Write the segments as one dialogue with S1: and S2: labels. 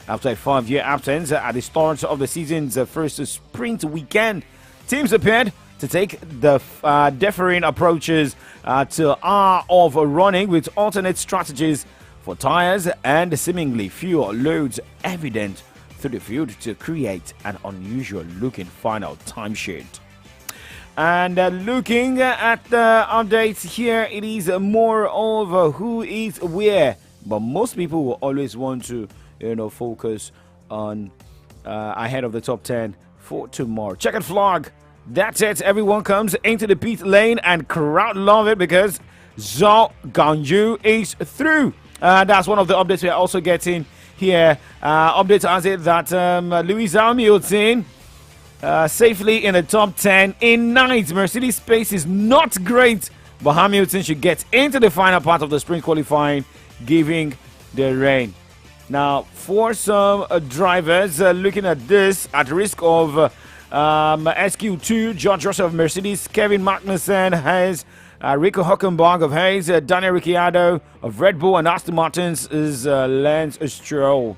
S1: after a 5-year absence at the start of the season's first sprint weekend. Teams appeared to take the differing approaches to hour of running with alternate strategies for tires and seemingly fewer loads evident through the field to create an unusual looking final time sheet. And looking at the updates here, it is more of who is where, but most people will always want to focus on ahead of the top 10 for tomorrow. Checkered flag. That's it. Everyone comes into the pit lane and crowd love it because Zhou Guanyu is through. That's one of the updates we are also getting here. Update has it that Lewis Hamilton safely in the top 10 in ninth. Mercedes pace is not great, but Hamilton should get into the final part of the sprint qualifying, giving the reign. Now, for some drivers looking at this, at risk of SQ2, George Russell of Mercedes, Kevin Magnussen has Rico Hülkenberg of Hayes, Daniel Ricciardo of Red Bull, and Aston Martin's is Lance Stroll.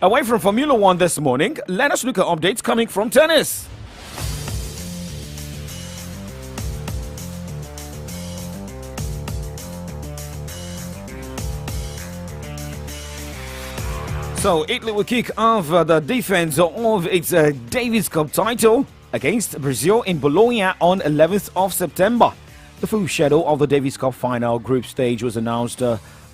S1: Away from Formula One this morning, let us look at updates coming from tennis. So, Italy will kick off the defense of its Davis Cup title against Brazil in Bologna on 11th of September. The full schedule of the Davis Cup final group stage was announced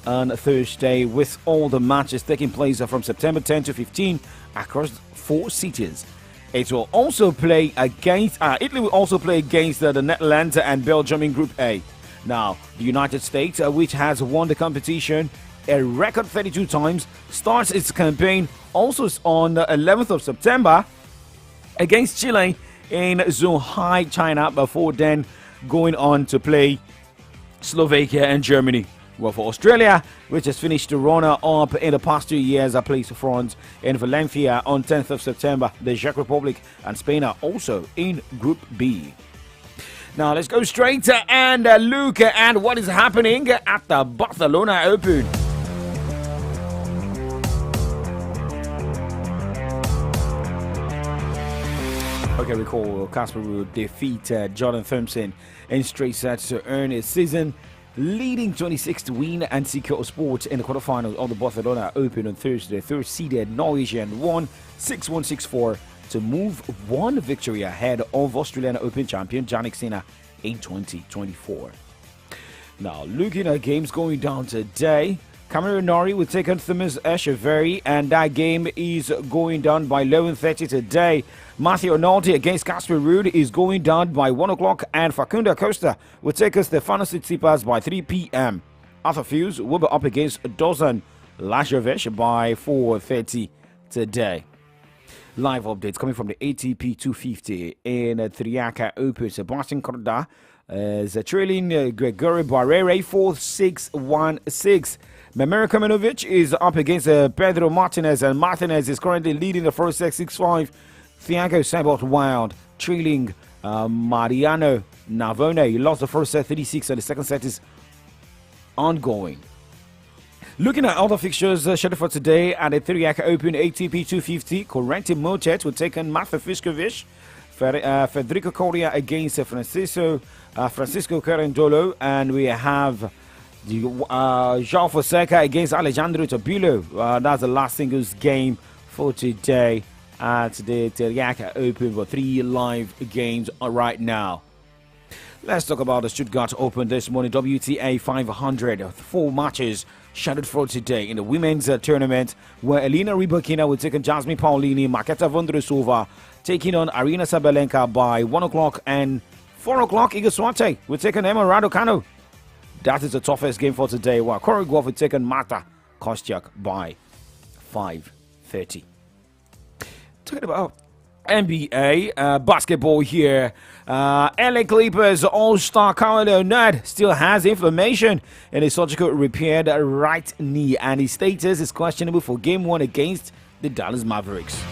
S1: on Thursday, with all the matches taking place from September 10 to 15 across 4 cities. Italy will also play against the Netherlands and Belgium in Group A. Now, the United States, which has won the competition a record 32 times, starts its campaign also on the 11th of September against Chile in Zhuhai, China, before then going on to play Slovakia and Germany. Well, for Australia, which has finished the runner-up in the past 2 years, plays France in Valencia on 10th of September. The Czech Republic and Spain are also in Group B. Now, let's go straight and look at what is happening at the Barcelona Open. Okay, recall Casper will defeat Jordan Thompson in straight sets to earn his season leading 26th win and secure a spot in the quarterfinals of the Barcelona Open on Thursday. Third-seeded Norwegian won 6-1, 6-4 to move one victory ahead of Australian Open champion Jannik Sinner in 2024. Now, looking at games going down today, Cameron Norrie will take on Thomas Echeverry, and that game is going down by 11:30 today. Matthew Arnoldi against Casper Ruud is going down by 1 o'clock, and Facundo Acosta will take us Stefanos Tsitsipas by 3 p.m. Arthur Fils will be up against Dusan Lajovic by 4:30 today. Live updates coming from the ATP 250 in Triaca Open. Sebastian Corda is trailing Gregory Barrere 4-6-1-6. Memir Kamenovic is up against Pedro Martinez, and Martinez is currently leading the first set 6-5. Thiago Sebot Wild trailing Mariano Navone. He lost the first set 36, and the second set is ongoing. Looking at other fixtures scheduled for today at the Triaca Open ATP 250, Corentin Moutet will take on Marta Fiskovic. Federico Coria against Francisco Carandolo, and we have João Fonseca against Alejandro Tabilo. That's the last singles game for today at the Triaca Open, for 3 live games right now. Let's talk about the Stuttgart Open this morning. WTA 500, 4 matches scheduled for today in the women's tournament, where Elena Rybakina will take on Jasmine Paolini, Marketa Vondrousova taking on Arina Sabalenka by 1 o'clock, and 4 o'clock Iga Swiatek will take on Emma Raducanu. That is the toughest game for today, while Corey Goff will take on Marta Kostyuk by 5:30. Talking about NBA basketball here. LA Clippers All-Star Kawhi Leonard still has inflammation in his surgical repaired right knee, and his status is questionable for Game 1 against the Dallas Mavericks.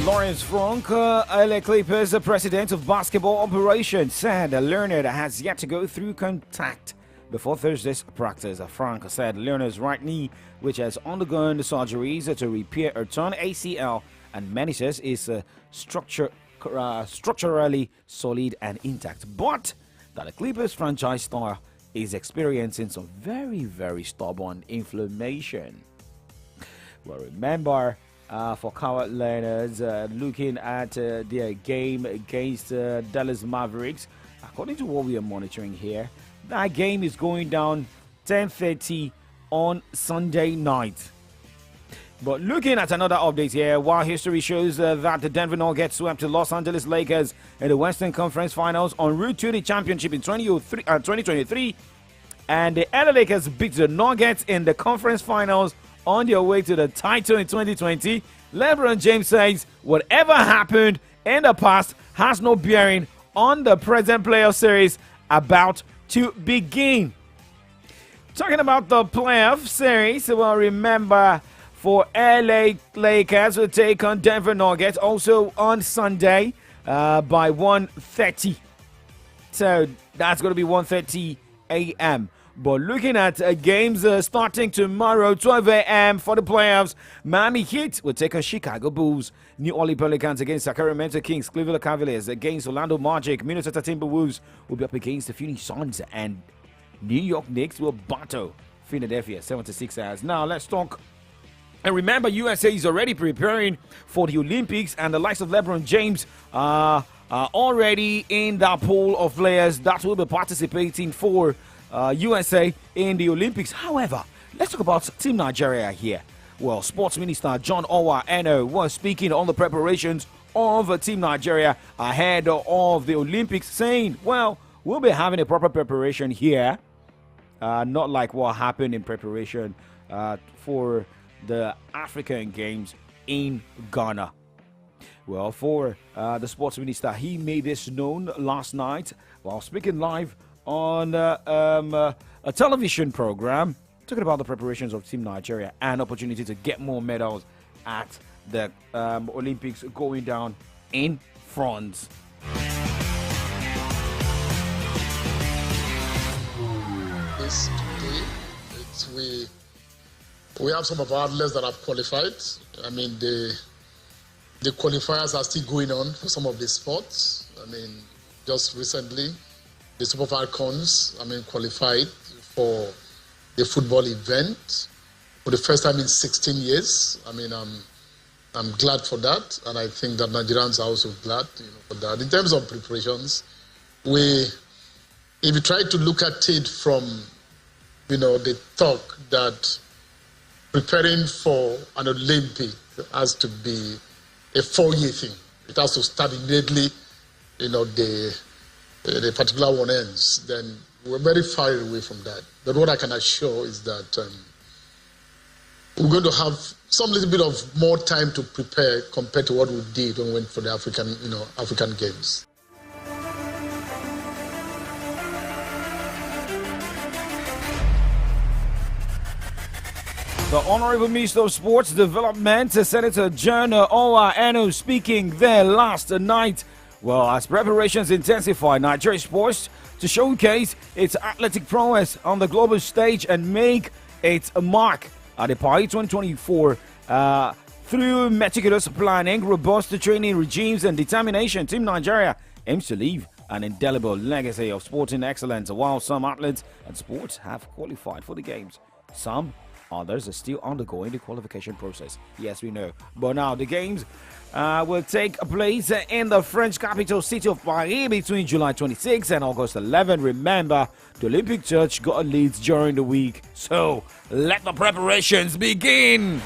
S1: Lawrence Frank, LA Clippers, the president of basketball operations, said Leonard has yet to go through contact before Thursday's practice. Frank said Leonard's right knee, which has undergone surgeries to repair a torn ACL and meniscus, is structurally solid and intact, but that the Clippers franchise star is experiencing some very, very stubborn inflammation. Well, remember, for Kawhi Leonard, looking at their game against Dallas Mavericks, according to what we are monitoring here, that game is going down 10:30 on Sunday night. But looking at another update here, while history shows that the Denver Nuggets swept the Los Angeles Lakers in the Western Conference Finals en route to the championship in 2023, and the LA Lakers beat the Nuggets in the conference finals on their way to the title in 2020, LeBron James says whatever happened in the past has no bearing on the present playoff series about to begin. Talking about the playoff series, well, remember, for LA Lakers will take on Denver Nuggets also on Sunday by 1:30. So that's going to be 1:30 a.m. But looking at games starting tomorrow, 12 a.m. for the playoffs, Miami Heat will take on Chicago Bulls. New Orleans Pelicans against Sacramento Kings. Cleveland Cavaliers against Orlando Magic. Minnesota Timberwolves will be up against the Phoenix Suns. And New York Knicks will battle Philadelphia 76ers. Now let's talk. And remember, USA is already preparing for the Olympics, and the likes of LeBron James are already in that pool of players that will be participating for USA in the Olympics. However, let's talk about Team Nigeria here. Well, Sports Minister John Owa Eno was speaking on the preparations of Team Nigeria ahead of the Olympics, saying, well, we'll be having a proper preparation here, not like what happened in preparation for the African Games in Ghana. Well, for the Sports Minister, he made this known last night while speaking live on a television program, talking about the preparations of Team Nigeria and opportunity to get more medals at the Olympics going down in France.
S2: This today, we have some of our athletes that have qualified. I mean, the qualifiers are still going on for some of the sports. I mean, just recently, the Super Falcons, qualified for the football event for the first time in 16 years. I'm glad for that, and I think that Nigerians are also glad, for that. In terms of preparations, if you try to look at it from, the talk that preparing for an Olympic has to be a 4-year thing. It has to start immediately, the particular one ends, then we're very far away from that. But what I can assure is that we're going to have some little bit of more time to prepare compared to what we did when we went for the African Games.
S1: The Honorable Minister of Sports Development, Senator John Owa Eno, speaking there last night. Well, as preparations intensify, Nigeria sports to showcase its athletic prowess on the global stage and make its mark at the Paris 2024 through meticulous planning, robust training regimes, and determination. Team Nigeria aims to leave an indelible legacy of sporting excellence. While some athletes and sports have qualified for the games, others are still undergoing the qualification process. Yes, we know. But now the games will take place in the French capital city of Paris between July 26 and August 11. Remember, the Olympic Church got leads during the week. So let the preparations begin.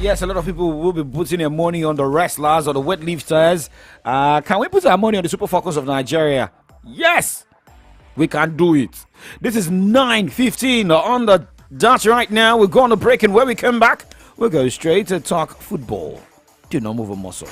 S1: Yes, a lot of people will be putting their money on the wrestlers or the weightlifters. Can we put our money on the Super Falcons of Nigeria? Yes, we can do it. This is 9:15 on the That's right. Now we're going to break, and when we come back, we'll go straight to talk football. Do not move a muscle.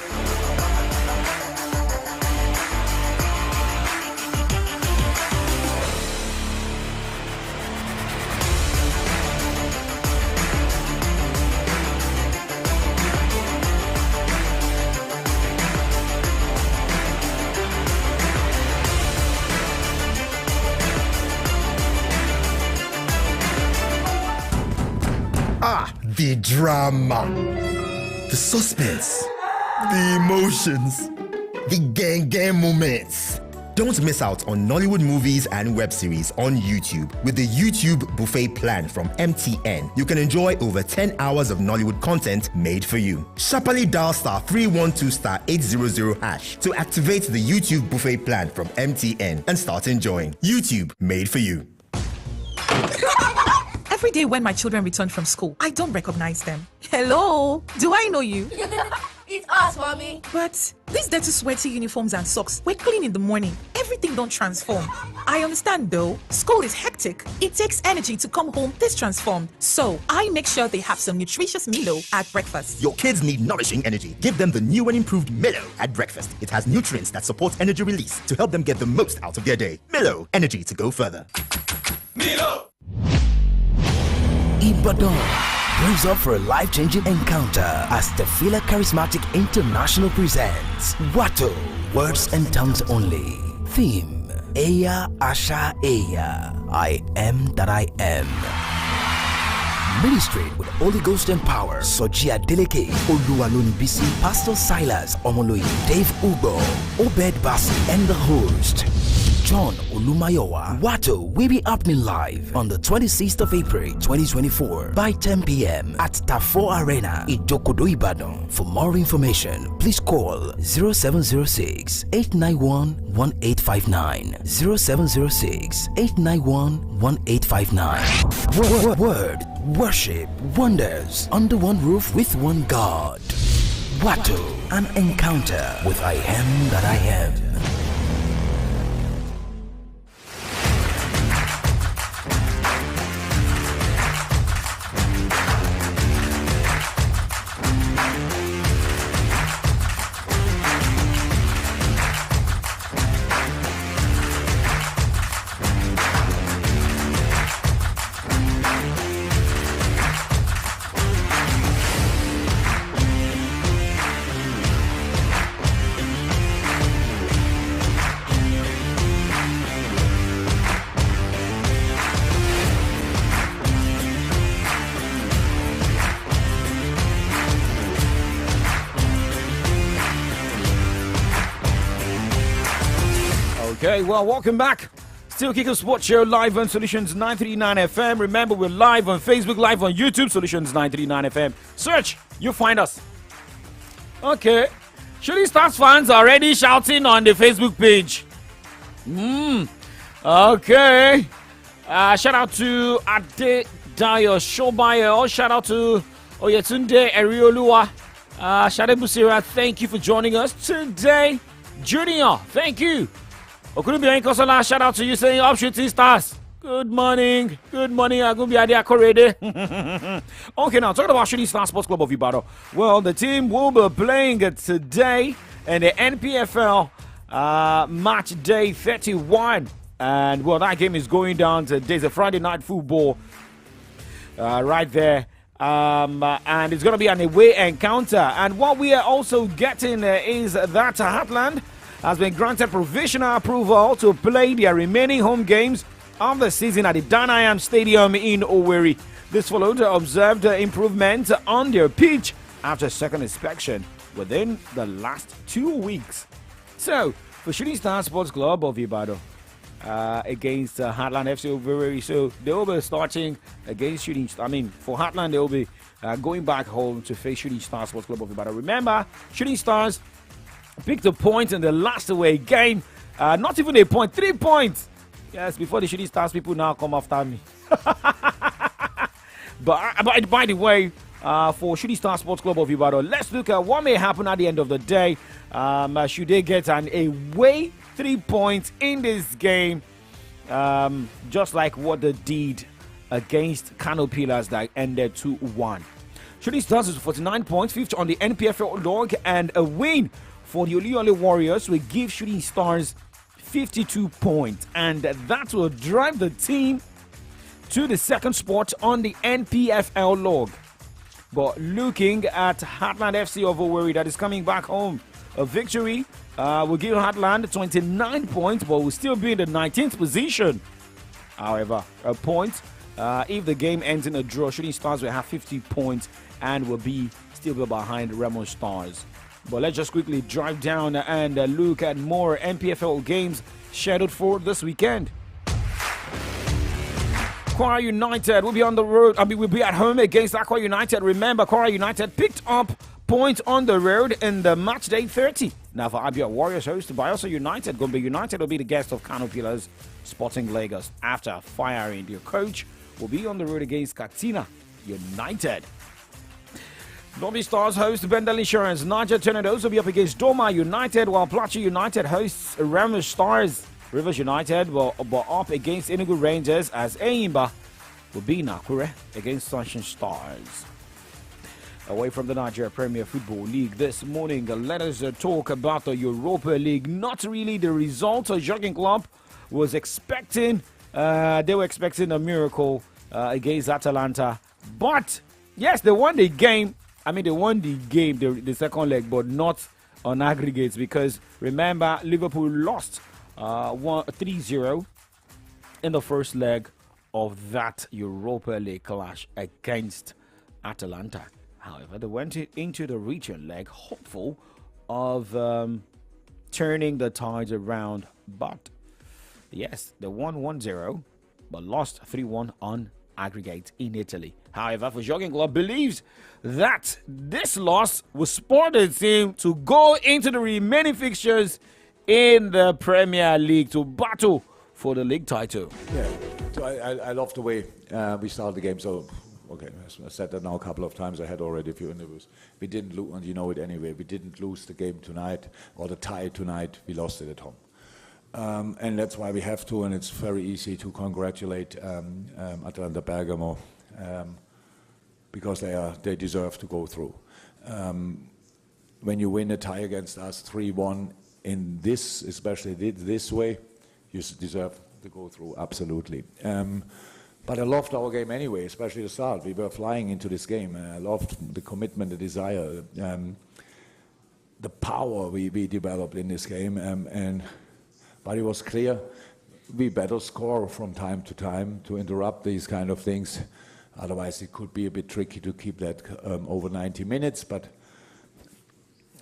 S3: The drama, the suspense, the emotions, the gang moments. Don't miss out on Nollywood movies and web series on YouTube with the YouTube Buffet plan from MTN. You can enjoy over 10 hours of Nollywood content made for you. Sharply dial *312*800# to activate the YouTube Buffet plan from MTN and start enjoying YouTube made for you.
S4: Every day when my children return from school, I don't recognize them. Hello, do I know you?
S5: It's us, mommy.
S4: But these dirty, sweaty uniforms and socks were clean in the morning. Everything don't transform. I understand though. School is hectic. It takes energy to come home this transformed. So I make sure they have some nutritious Milo at breakfast.
S3: Your kids need nourishing energy. Give them the new and improved Milo at breakfast. It has nutrients that support energy release to help them get the most out of their day. Milo, energy to go further.
S5: Milo!
S6: Ibadan brings up for a life-changing encounter as the Fila Charismatic International presents Wato, Words and Tongues Only. Theme, Eya Asha Eya, I am that I am. Ministry with Holy Ghost and Power, Soji Adeleke, Oluwaloni Bisi, Pastor Silas Omoloye, Dave Ugo, Obed Basi, and the host, John Olumayowa. Wato will be happening live on the 26th of April 2024 by 10 p.m. at Tafo Arena, Ijokodo, Ibadan. For more information, please call 0706 891 1859. 0706 891 1859. Word, worship, wonders under one roof with one God. Wato, an encounter with I am that I am.
S1: Okay, well, welcome back. Still Kicker Sports Show live on Solutions 939 FM. Remember, we're live on Facebook, live on YouTube, Solutions 939 FM. Search, you'll find us. Okay. Shooting Stars fans are already shouting on the Facebook page. Okay. Shout out to Ade Dayo Shobayo. Shout out to Oyetunde Erioluwa. Shade Busira, thank you for joining us today. Junior, thank you. Okunubi Kosola, shout out to you saying up Shooting Stars. Good morning. Good morning. Agumbi Adia Korede. Okay, now talking about Shooting Stars Sports Club of Ibadan. Well, the team will be playing today in the NPFL match day 31. And well, that game is going down today. It's a Friday night football right there. And it's going to be an away encounter. And what we are also getting is that Heartland has been granted provisional approval to play their remaining home games of the season at the Danayam Stadium in Owerri. This followed observed improvement on their pitch after second inspection within the last 2 weeks. So, for Shooting Stars Sports Club of Ibadan against Heartland FC Owerri, so they will be starting against Shooting Stars. For Heartland, they will be going back home to face Shooting Stars Sports Club of Ibadan. Remember, Shooting Stars picked a point in the last away game. Not even a point, 3 points. Yes, before the Shooting Stars people now come after me. But by the way, for Shooting Stars Sports Club of Ibadan, let's look at what may happen at the end of the day. Should they get an away 3 points in this game, just like what they did against Kano Pillars that ended 2-1. Shooting Stars is 49 points, 5th on the NPFL log, and a win for the Oluyole Warriors will give Shooting Stars 52 points, and that will drive the team to the second spot on the NPFL log. But looking at Heartland FC of Owerri that is coming back home, a victory will give Heartland 29 points, but will still be in the 19th position. However, a point, if the game ends in a draw, Shooting Stars will have 50 points and will still be behind Remo Stars. But let's just quickly drive down and look at more NPFL games scheduled for this weekend. Kwara United will be on the road. We'll be at home against Aqua United. Remember, Kwara United picked up points on the road in the match day 30. Now for Abia Warriors hosted by also United. Gombe United will be the guest of Kano Pillars Sporting Lagos. After firing their coach, will be on the road against Katsina United. Lobby Stars host Bendel Insurance. Niger Tornadoes will be up against Doma United, while Plateau United hosts Ramos Stars. Rivers United will be up against Enugu Rangers, as Eimba will be in Akure against Sunshine Stars. Away from the Nigeria Premier Football League this morning, let us talk about the Europa League. Not really the result a Jogging Club was expecting. They were expecting a miracle against Atalanta. But, yes, they won the game. They won the game, the second leg, but not on aggregates. Because, remember, Liverpool lost 3-0 in the first leg of that Europa League clash against Atalanta. However, they went into the region leg hopeful of turning the tides around. But, yes, they won 1-0, but lost 3-1 on aggregate in Italy. However, for Jogging Club believes that this loss will spur the team to go into the remaining fixtures in the Premier League to battle for the league title.
S7: Yeah, so I love the way we started the game. So, okay, I said that now a couple of times. I had already a few interviews. We didn't lose, and you know it anyway. We didn't lose the game tonight or the tie tonight. We lost it at home. And that's why we have to, and it's very easy to congratulate Atalanta Bergamo because they deserve to go through. When you win a tie against us 3-1 in this, especially this way, you deserve to go through, absolutely. But I loved our game anyway, especially the start. We were flying into this game. I loved the commitment, the desire, the power we developed in this game. But it was clear we better score from time to time to interrupt these kind of things. Otherwise, it could be a bit tricky to keep that over 90 minutes. But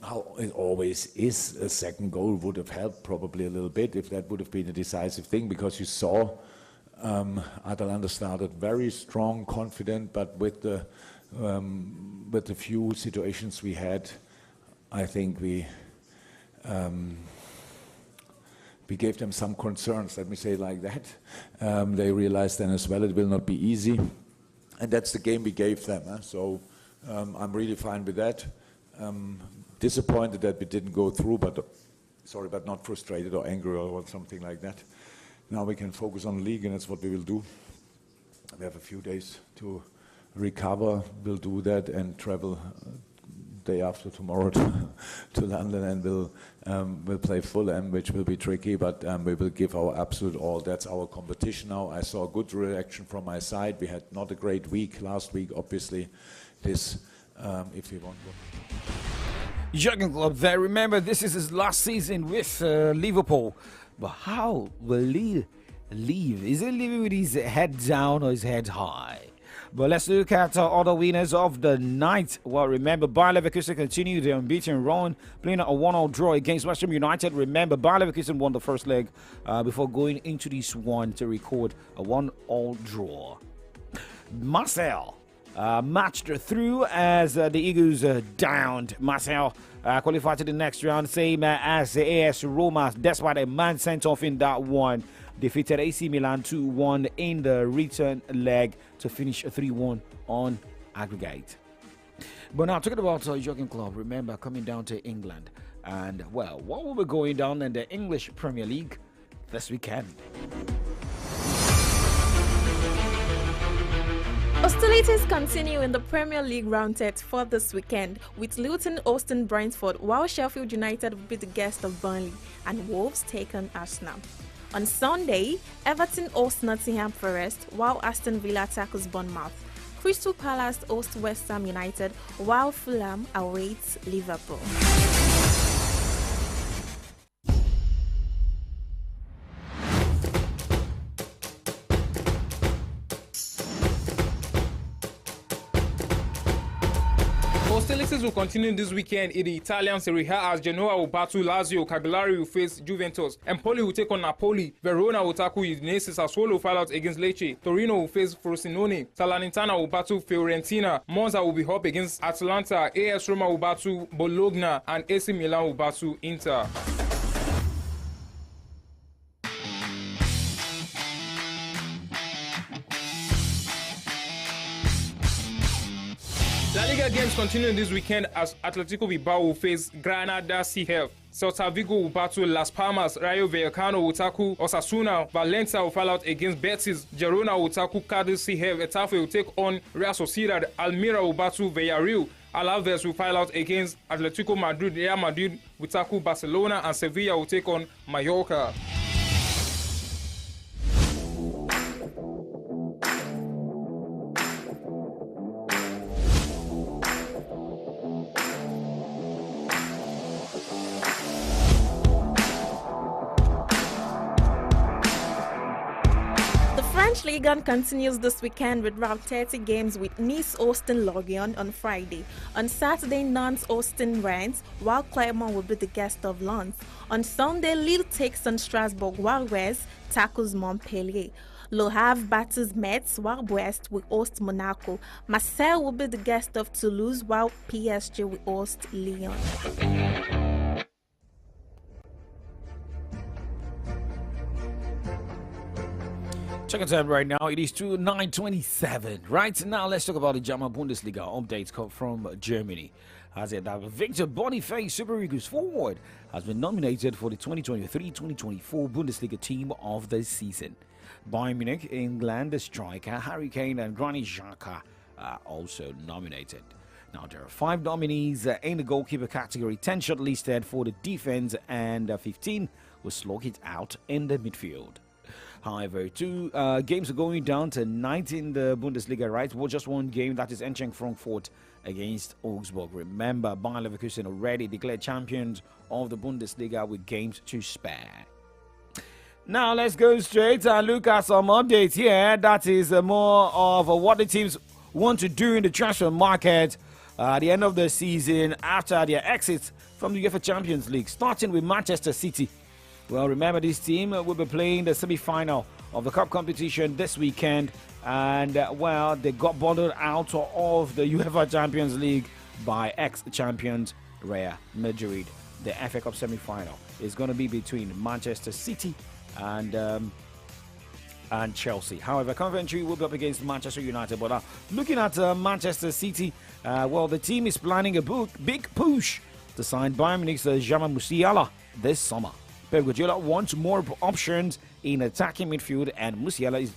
S7: how it always is, a second goal would have helped probably a little bit if that would have been a decisive thing, because you saw Atalanta started very strong, confident, but with the few situations we had, I think we gave them some concerns, let me say it like that. They realized then as well it will not be easy. And that's the game we gave them. So I'm really fine with that. Disappointed that we didn't go through, but not frustrated or angry or something like that. Now we can focus on the league, and that's what we will do. We have a few days to recover. We'll do that and travel day after tomorrow to London, and we'll play Fulham, which will be tricky, but we will give our absolute all. That's our competition now. I saw a good reaction from my side. We had not a great week last week, obviously. This, if we want.
S1: Jurgen Klopp there. Remember, this is his last season with Liverpool. But how will he leave? Is he leaving with his head down or his head high? But let's look at other winners of the night. Well, remember, Bayer Leverkusen continued their unbeaten run, playing a 1-1 draw against West Ham United. Remember, Bayer Leverkusen won the first leg before going into this one to record a 1-1 draw. Marseille matched through as the Eagles downed. Marseille qualified to the next round, same as the AS Roma, despite a man sent off in that one. Defeated AC Milan 2-1 in the return leg to finish 3-1 on aggregate. But now, talking about Jurgen Klopp, remember, coming down to England. And, well, what will be going down in the English Premier League this weekend?
S8: Hostilities continue in the Premier League round 34 this weekend, with Luton hosting Brentford, while Sheffield United will be the guest of Burnley, and Wolves take on Arsenal. On Sunday, Everton hosts Nottingham Forest, while Aston Villa tackles Bournemouth. Crystal Palace hosts West Ham United, while Fulham awaits Liverpool.
S9: Hostilities will continue this weekend in the Italian Serie A as Genoa will battle Lazio, Cagliari will face Juventus, Empoli will take on Napoli, Verona will tackle Udinese, Sassuolo will fight out against Lecce, Torino will face Frosinone, Salernitana will battle Fiorentina, Monza will be up against Atalanta, AS Roma will battle Bologna, and AC Milan will battle Inter. La Liga games continue this weekend as Atletico Bilbao will face Granada CF. Celta Vigo will battle Las Palmas, Rayo Vallecano will tackle Osasuna, Valencia will fall out against Betis, Girona will tackle Cadiz CF, Getafe will take on Real Sociedad, Almira will battle Villarreal, Alaves will fall out against Atletico Madrid, Real Madrid will tackle Barcelona, and Sevilla will take on Mallorca.
S8: French Ligue 1 continues this weekend with round 30 games, with Nice hosting Lorient on Friday. On Saturday, Nantes hosting Rennes, while Clermont will be the guest of Lens. On Sunday, Lille takes on Strasbourg, while West tackles Montpellier. Le Havre battles Metz, while Brest will host Monaco. Marseille will be the guest of Toulouse, while PSG will host Lyon.
S1: Check time right now. It is 9:27. Right now, let's talk about the German Bundesliga updates come from Germany. As it that Victor Boniface, Super Eagles forward, has been nominated for the 2023-2024 Bundesliga Team of the Season. Bayern Munich, England, the striker Harry Kane and Granit Xhaka are also nominated. Now, there are 5 nominees in the goalkeeper category, 10 shortlisted for the defense, and 15 will slog it out in the midfield. However, 2 games are going down tonight in the Bundesliga, right? Well, just one game, that is Eintracht Frankfurt against Augsburg. Remember, Bayer Leverkusen already declared champions of the Bundesliga with games to spare. Now, let's go straight and look at some updates here. That is more of what the teams want to do in the transfer market at the end of the season after their exit from the UEFA Champions League, starting with Manchester City. Well, remember, this team will be playing the semi-final of the cup competition this weekend, and well, they got bundled out of the UEFA Champions League by ex-champions Real Madrid. The FA Cup semi-final is going to be between Manchester City and Chelsea. However, Coventry will be up against Manchester United. But looking at Manchester City, well, the team is planning a big push to sign Bayern Munich's Jamal Musiala this summer. Pep Guardiola wants more options in attacking midfield, and Musiala is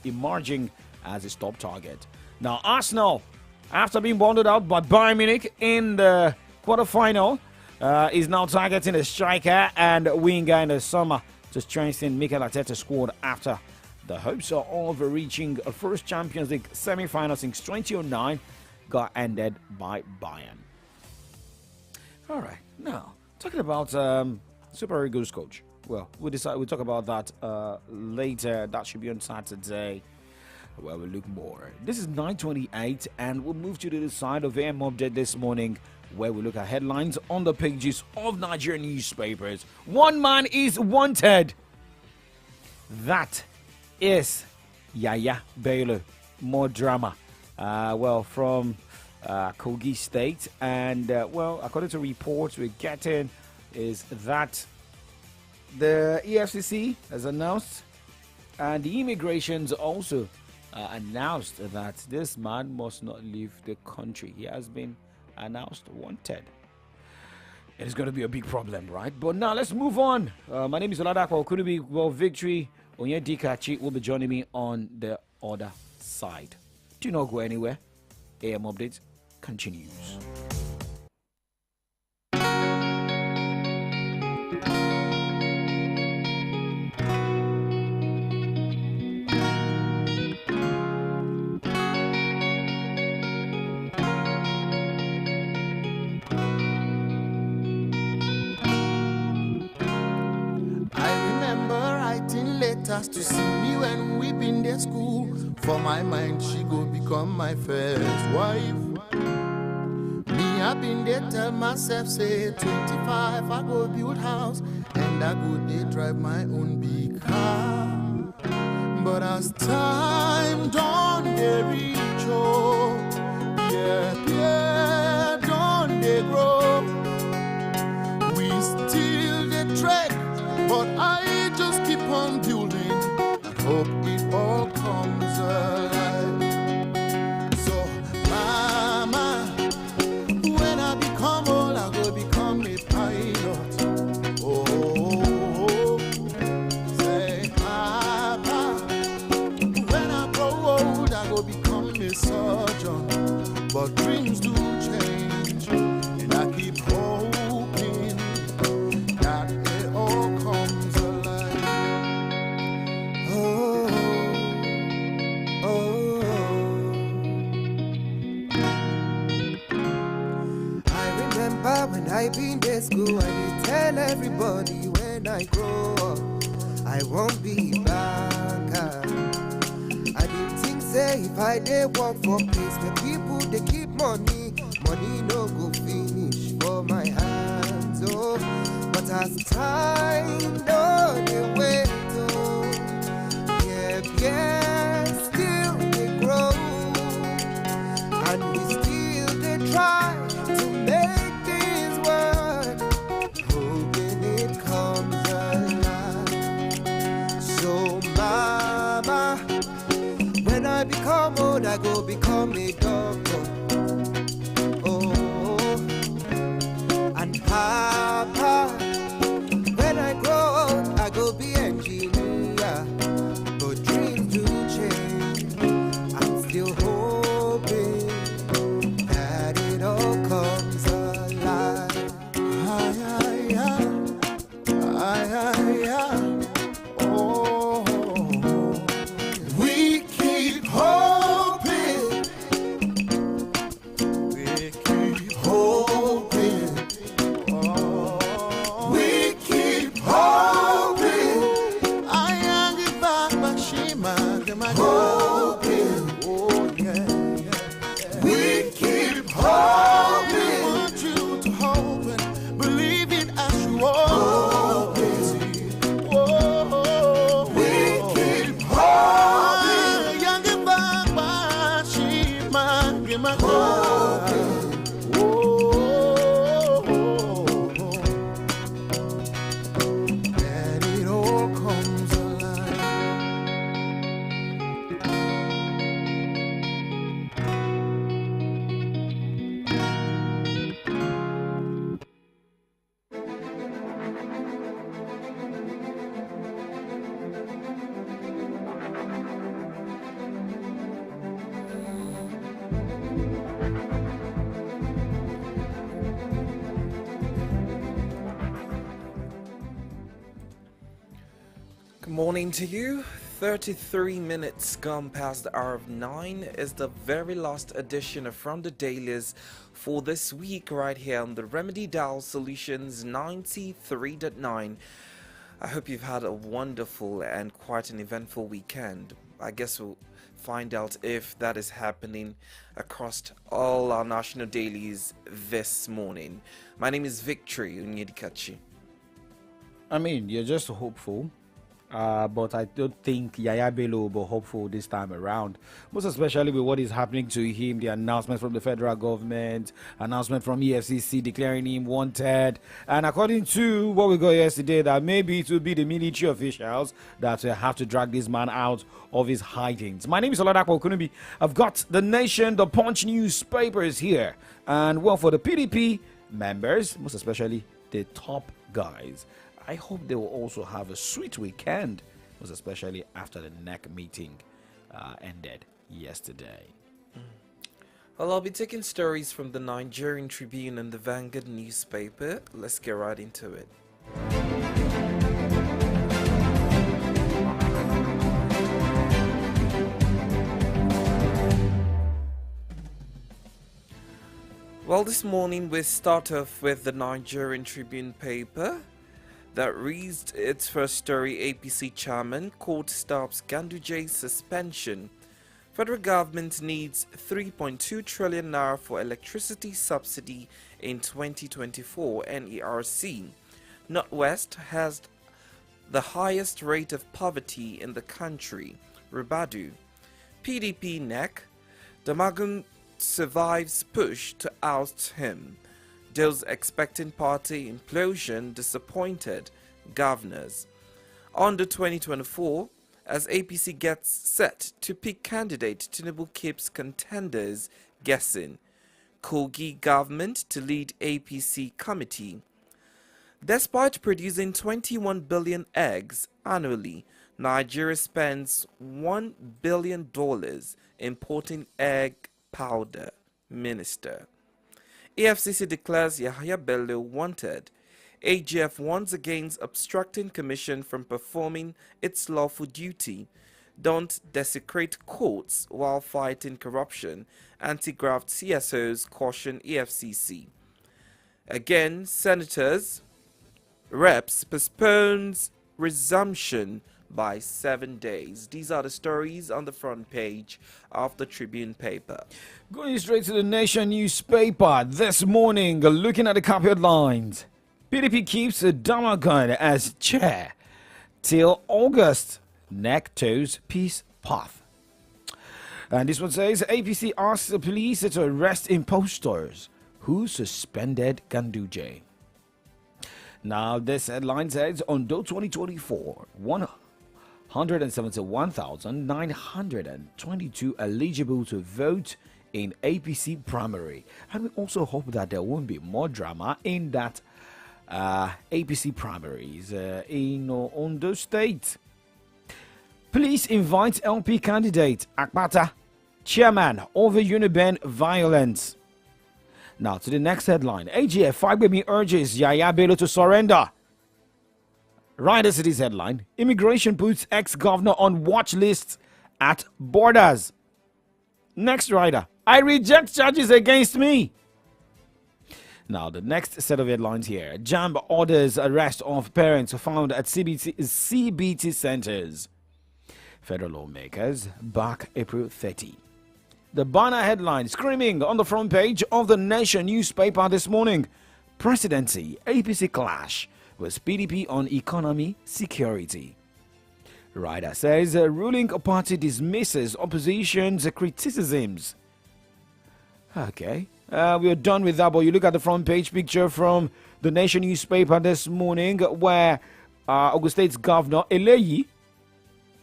S1: emerging as his top target. Now, Arsenal, after being bundled out by Bayern Munich in the quarterfinal, is now targeting a striker and winger in the summer to strengthen Mikel Arteta's squad after the hopes of reaching a first Champions League semi-final since 2009 got ended by Bayern. All right, now talking about Super Eagles coach. Well, we'll talk about that later. That should be on Saturday, where we'll look more. This is 9:28, and we'll move to the other side of AM Update this morning, where we look at headlines on the pages of Nigerian newspapers. One man is wanted. That is Yaya Bello. More drama. Well, from Kogi State, and well, according to reports we're getting, is that the EFCC has announced, and the immigrations also announced, that this man must not leave the country. He has been announced wanted. It's going to be a big problem, right? But now let's move on. My name is Oladapo Okunubi. Well, Victory Onyedikachi will be joining me on the other side. Do not go anywhere. AM Update continues.
S10: Letters to see me when we been there school. For my mind, she go become my first wife. Me, I been there tell myself, say 25, I go build house, and I go there drive my own big car. But as time done, they reach oh, yeah, done they grow. We still the trek, but I just keep on building and hope it all comes alive. So, mama, when I become old, I go become a pilot. Oh, say, papa, when I grow old, I go become a surgeon. But dreams do change, and I keep hoping that it all comes alive. I remember when I been in school, I did tell everybody when I grow up, I won't be a banker. I didn't think, say, if I did work for place where people they keep money, money no go finish for my hands, oh. But as time no they wait, oh, yeah, still they grow, and we still they try to make things work, hoping it comes alive. So mama, when I become old, I go become a doctor. Oh, and papa, when I grow old, I go be engineer. But dreams do change. I'm still hoping that it all comes alive. Oh, we keep hoping. We keep hoping. We keep hoping. I am the Baba Shima, my hoping. Oh yeah. We keep hoping. We want you to hope and believe it as you always. Oh, we keep hoping. Young Baba Shima, my hoping. And it all comes alive.
S11: Good morning to you. 33 minutes gone past the hour of 9 is the very last edition of From the Dailies for this week right here on the Remedy Dial Solutions 93.9. I hope you've had a wonderful and quite an eventful weekend. I guess we'll find out if that is happening across all our national dailies this morning. My name is Victory Unyedikachi.
S1: I mean, you're just hopeful. But I don't think Yaya Bello will be hopeful this time around, most especially with what is happening to him, the announcement from the federal government, announcement from EFCC declaring him wanted, and according to what we got yesterday, that maybe it will be the military officials that have to drag this man out of his hidings. My name is Oladapo Okunubi. I've got The Nation, The Punch newspapers here, and well, for the PDP members, most especially the top guys, I hope they will also have a sweet weekend, most especially after the NEC meeting ended yesterday.
S11: Well, I'll be taking stories from the Nigerian Tribune and the Vanguard newspaper. Let's get right into it. Well, this morning we start off with the Nigerian Tribune paper that reads its first story: APC chairman court stops Ganduje's suspension. Federal government needs 3.2 trillion naira for electricity subsidy in 2024, NERC. Northwest has the highest rate of poverty in the country, Ribadu. PDP neck, Damagun survives push to oust him. Those expecting party implosion disappointed, governors. Under 2024, as APC gets set to pick candidate, Tinubu keeps contenders guessing. Kogi government to lead APC committee. Despite producing 21 billion eggs annually, Nigeria spends $1 billion importing egg powder. Minister. EFCC declares Yahya Bello wanted. AGF warns against obstructing commission from performing its lawful duty. Don't desecrate courts while fighting corruption. Anti-graft CSOs caution EFCC. Again, senators, reps postpones resumption by 7 days. These are the stories on the front page of the Tribune paper.
S1: Going straight to the Nation newspaper this morning, looking at the copy headlines. PDP keeps Damagun as chair till August. NEC toes peace path. And this one says APC asks the police to arrest impostors who suspended Ganduje. Now this headline says Ondo 2024 171,922 eligible to vote in APC primary, and we also hope that there won't be more drama in that APC primaries in Ondo State. Police invite LP candidate Akpata, chairman over Uniben violence. Now to the next headline. AGF Fagbemi urges Yahya Bello to surrender. Right as it is headline, immigration puts ex-governor on watch lists at borders. Next rider, I reject charges against me. Now, the next set of headlines here. JAMB orders arrest of parents found at CBT centers. Federal lawmakers back April 30. The banner headline screaming on the front page of the Nation newspaper this morning. Presidency, APC clash with PDP on economy security. Rider says ruling party dismisses opposition's criticisms. Okay. We are done with that, but you look at the front page picture from the Nation newspaper this morning where Ogun State's Governor Eleyi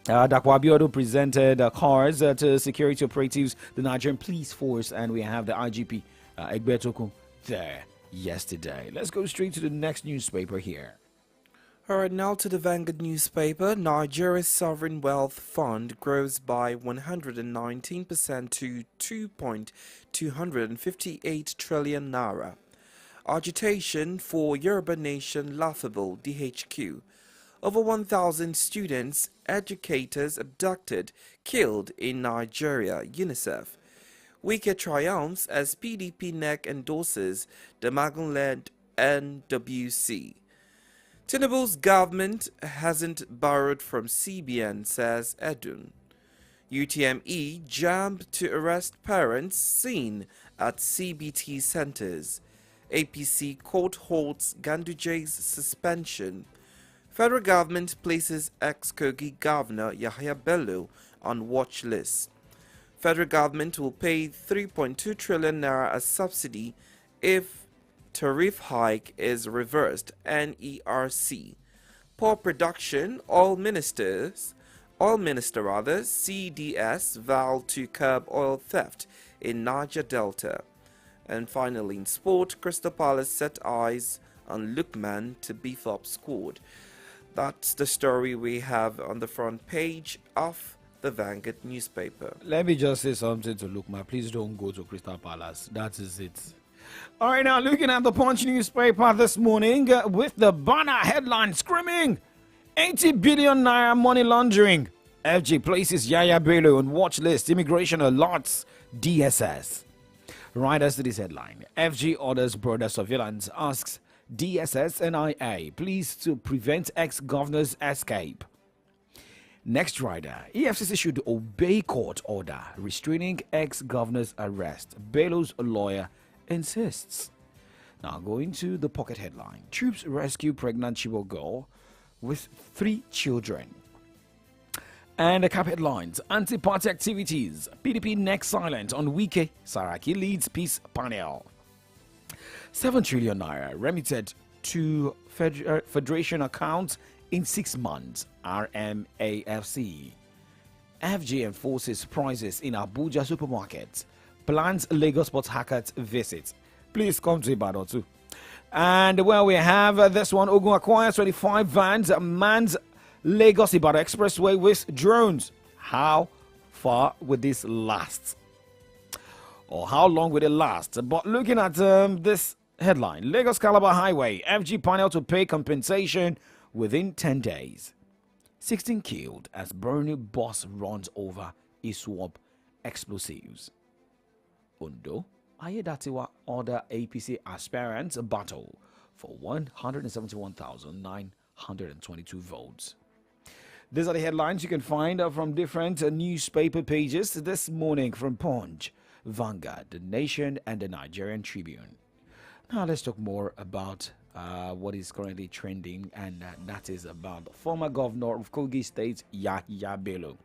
S1: Dapo Abiodun presented cars to security operatives, the Nigerian Police Force, and we have the IGP Egbetokun there yesterday. Let's go straight to the next newspaper here.
S11: Alright, now to the Vanguard newspaper. Nigeria's sovereign wealth fund grows by 119% to 2.258 trillion naira. Agitation for Yoruba Nation laughable, DHQ. Over 1,000 students, educators abducted, killed in Nigeria, UNICEF. Wike triumphs as PDP NEC endorses the Magun-led NWC. Tinubu's government hasn't borrowed from CBN, says Edun. UTME jammed to arrest parents seen at CBT centers. APC court holds Ganduje's suspension. Federal government places ex-Kogi Governor Yahya Bello on watch list. Federal government will pay 3.2 trillion naira as subsidy if tariff hike is reversed, NERC. Poor production, oil minister CDS vowed to curb oil theft in Niger Delta. And finally in sport, Crystal Palace set eyes on Lookman to beef up squad. That's the story we have on the front page of the Vanguard newspaper.
S1: Let me just say something to Lukman. Please don't go to Crystal Palace. That is it. All right, now looking at the Punch newspaper this morning with the banner headline screaming 80 billion naira money laundering. FG places Yaya Bello on watch list. Immigration alerts DSS. Right as to this headline, FG orders broader surveillance, asks DSS NIA please to prevent ex-governor's escape. Next rider, EFCC should obey court order restraining ex-governor's arrest. Bello's lawyer insists. Now going to the pocket headline, troops rescue pregnant Chibok girl with 3 children. And the cap headlines, anti-party activities, PDP next silent on Wike, Saraki leads peace panel. 7 trillion naira remitted to federation accounts in 6 months, RMAFC. FG enforces prices in Abuja supermarkets, plans Lagos Sports Hackers visit. Please come to Ibadan too. And well, we have this one, Ogun acquires 25 vans, mans Lagos Ibadan Expressway with drones. How far will this last? Or how long will it last? But looking at this headline, Lagos Calabar Highway, FG panel to pay compensation within 10 days. 16 killed as burning bus runs over Iswap explosives. Ondo, Ayedatiwa order APC aspirants battle for 171,922 votes. These are the headlines you can find from different newspaper pages this morning from Punch, Vanguard, The Nation, and the Nigerian Tribune. Now let's talk more about what is currently trending, and that is about the former governor of Kogi State, Yahya Bello.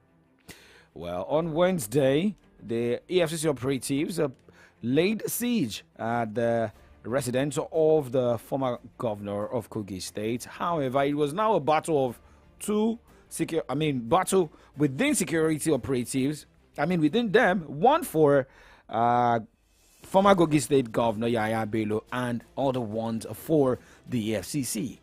S1: Well, on Wednesday, the EFCC operatives laid siege at the residence of the former governor of Kogi State. However, it was now a battle of battle within security operatives. Within them, one for former Kogi State Governor Yahya Bello and other ones for the EFCC.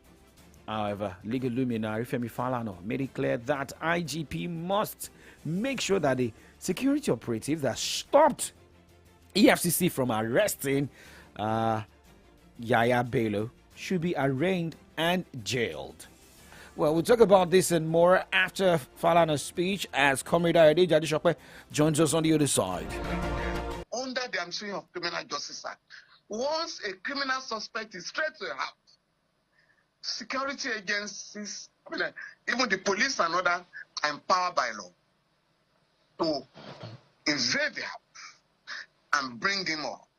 S1: However, legal luminary Femi Falana made it clear that IGP must make sure that the security operatives that stopped EFCC from arresting Yahya Bello should be arraigned and jailed. Well, we'll talk about this and more after Falana's speech as Comrade Ayode Jadishope joins us on the other side.
S12: Under the Administration of Criminal Justice Act, once a criminal suspect is straight to a house, security agencies, even the police and others, are empowered by law to invade the house and bring him out,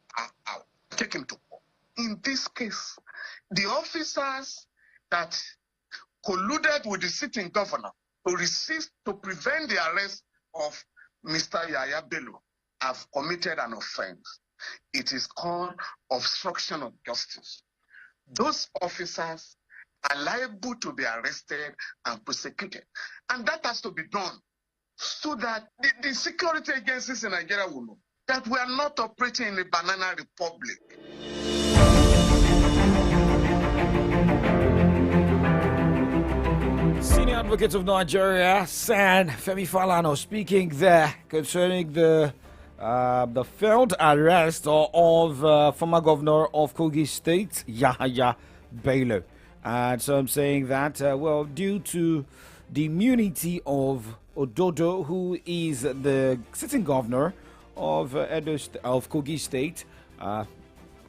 S12: take him to court. In this case, the officers that colluded with the sitting governor to resist to prevent the arrest of Mr. Yahya Bello have committed an offense. It is called obstruction of justice. Those officers are liable to be arrested and prosecuted. And that has to be done so that the security agencies in Nigeria will know that we are not operating in a banana republic.
S1: Senior Advocate of Nigeria, San Femi Falana, speaking there concerning the failed arrest of former governor of Kogi State, Yahya Bello. And so I'm saying that, due to the immunity of Ododo, who is the sitting governor of Kogi State,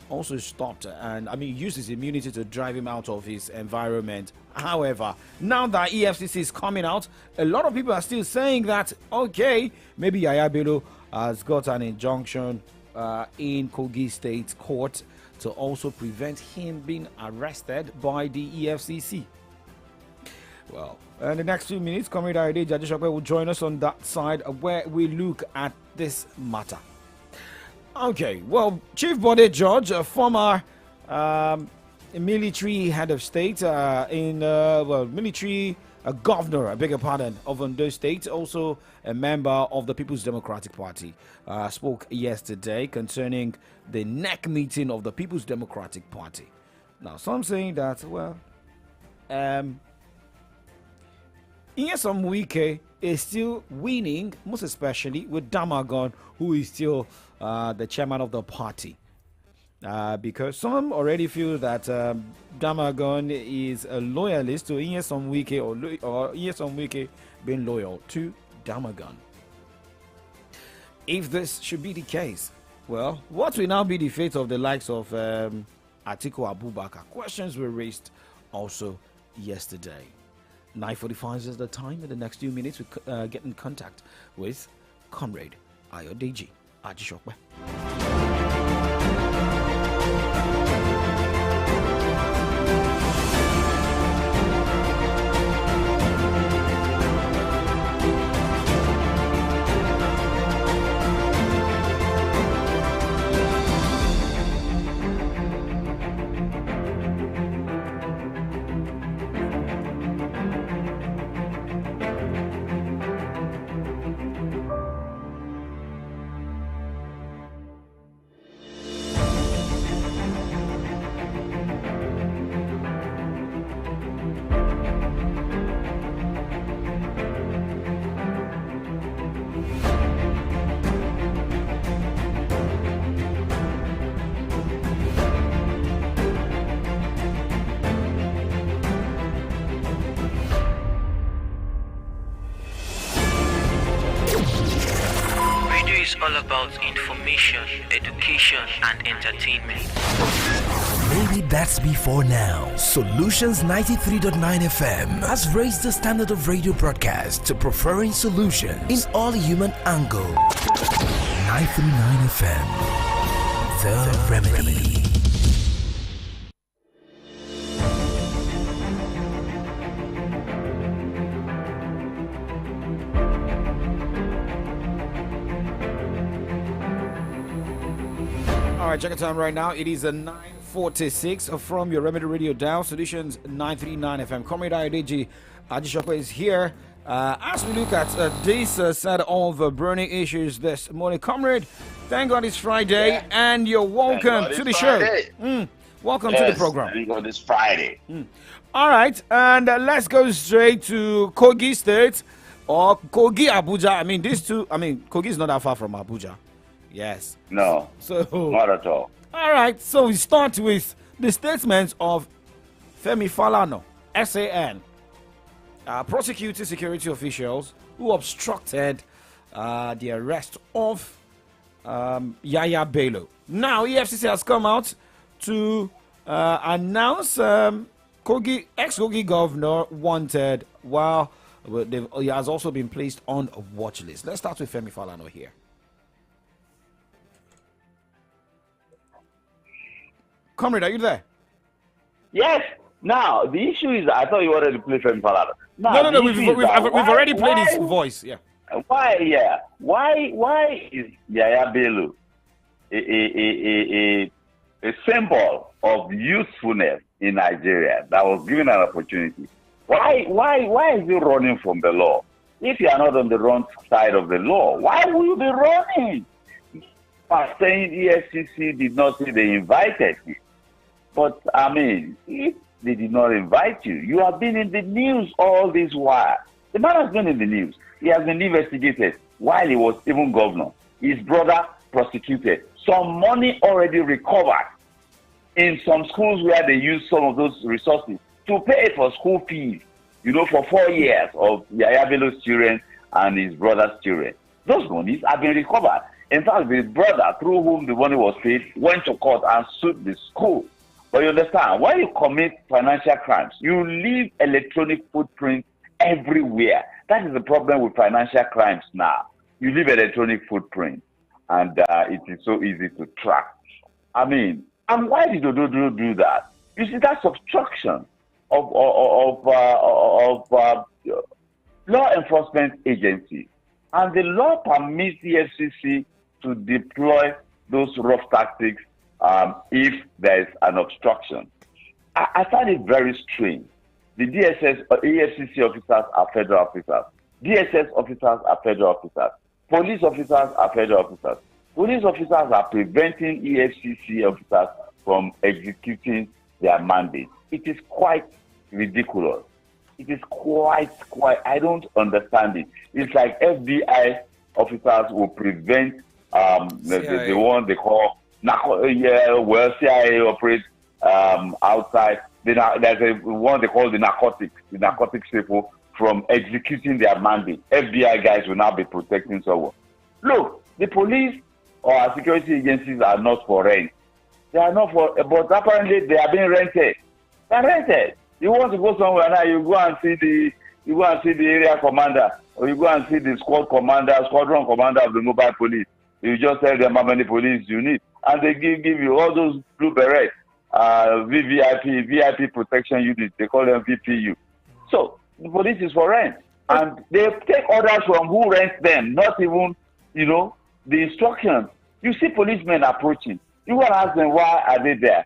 S1: also stopped and used his immunity to drive him out of his environment. However, now that EFCC is coming out, a lot of people are still saying that, okay, maybe Yahya Bello has got an injunction in Kogi State Court to also prevent him being arrested by the EFCC. Well, in the next few minutes, Comrade Ayode Jadishope will join us on that side where we look at this matter. Okay, well, Chief Bode George, a former military head of state military governor, of Ondo State, also a member of the People's Democratic Party, spoke yesterday concerning the NEC meeting of the People's Democratic Party. Now, some saying that, Nyesom Wike is still winning, most especially with Damagon, who is still the chairman of the party. Because some already feel that Damagon is a loyalist to Nyesom Wike or Nyesom Wike being loyal to Damagon. If this should be the case, well, what will now be the fate of the likes of Atiku Abubakar? Questions were raised also yesterday. 9:45 is the time. In the next few minutes, we get in contact with Comrade Ayodeji Ajishokwe.
S13: All about information, education, and entertainment.
S6: Maybe that's before now. Solutions 93.9 FM has raised the standard of radio broadcast to preferring solutions in all human angle. 939 FM, the remedy.
S1: All right, check the time right now. It is a 9:46 from your Remedy Radio Dial Solutions 939 FM. Comrade Ayodeji Ajishokwe is here as we look at this set of burning issues this morning. Comrade, thank God it's Friday, and you're welcome to the show. Welcome to the program.
S14: Thank God it's Friday.
S1: All right, and let's go straight to Kogi State or Kogi Abuja. I mean, these two. I mean, Kogi is not that far from Abuja. Yes.
S14: No.
S1: So
S14: not at all.
S1: All right. So we start with the statements of Femi Falana, SAN, prosecuting security officials who obstructed the arrest of Yaya Bello. Now, EFCC has come out to announce ex-Kogi governor wanted, while he has also been placed on a watch list. Let's start with Femi Falana here. Comrade, are you there?
S14: Yes. Now, the issue is, I thought you wanted to play Femi Falana.
S1: No, we've already played his voice. Yeah.
S14: Why? Yeah. Why is Yaya Bello a symbol of usefulness in Nigeria that was given an opportunity? Why is he running from the law? If you are not on the wrong side of the law, why will you be running? Saying EFCC did not say they invited you. But, I mean, if they did not invite you, you have been in the news all this while. The man has been in the news. He has been investigated while he was even governor. His brother prosecuted. Some money already recovered in some schools where they use some of those resources to pay for school fees, for 4 years of Yaya Bello's children and his brother's children. Those monies have been recovered. In fact, the brother through whom the money was paid went to court and sued the school. But you understand, when you commit financial crimes, you leave electronic footprints everywhere. That is the problem with financial crimes now. You leave electronic footprints, and it is so easy to track. I mean, and why did you do that? You see, that's obstruction of law enforcement agencies. And the law permits the FCC to deploy those rough tactics if there is an obstruction. I find it very strange. The DSS or EFCC officers are federal officers. DSS officers are federal officers. Police officers are federal officers. Police officers are preventing EFCC officers from executing their mandate. It is quite ridiculous. It is quite. I don't understand it. It's like FBI officers will prevent the one they call CIA operates outside. There's one they call the narcotics people from executing their mandate. FBI guys will now be protecting someone. Look, the police or our security agencies are not for rent. They are not for, but apparently they are being rented. They are rented. You want to go somewhere now, you go and see the area commander, or you go and see the squadron commander of the mobile police. You just tell them how many police you need, and they give you all those blue berets, VIP protection units. They call them VPU. So the police is for rent, and they take orders from who rents them, not even the instructions. You see policemen approaching. You go and ask them why are they there,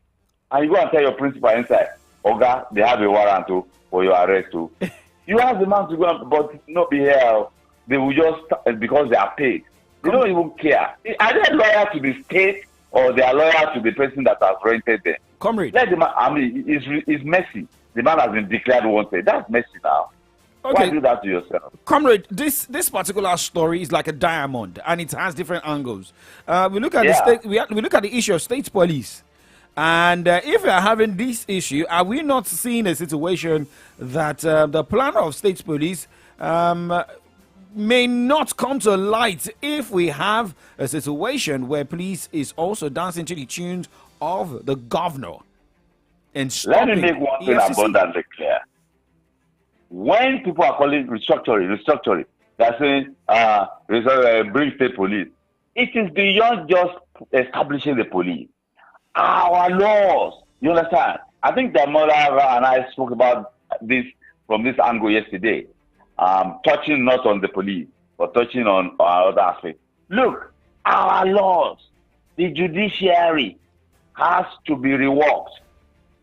S14: and you go and tell your principal inside, Oga, they have a warrant for your arrest too. You ask the man to go, but not be here. They will just, because they are paid. They don't even care. Are they loyal to the state or they are loyal to the person that has rented them?
S1: Comrade.
S14: Let the man, it's messy. The man has been declared wanted. That's messy now.
S1: Okay.
S14: Why do that to yourself?
S1: Comrade, this particular story is like a diamond, and it has different angles. We look at the state. We look at the issue of state police, and if we are having this issue, are we not seeing a situation that the plan of state police may not come to light if we have a situation where police is also dancing to the tunes of the governor? And
S14: let me make one thing abundantly clear. When people are calling restructuring, they're saying bring state police. It is beyond just establishing the police. Our laws, you understand? I think that Mother and I spoke about this from this angle yesterday, touching not on the police, but touching on other aspects. Look, our laws, the judiciary has to be reworked.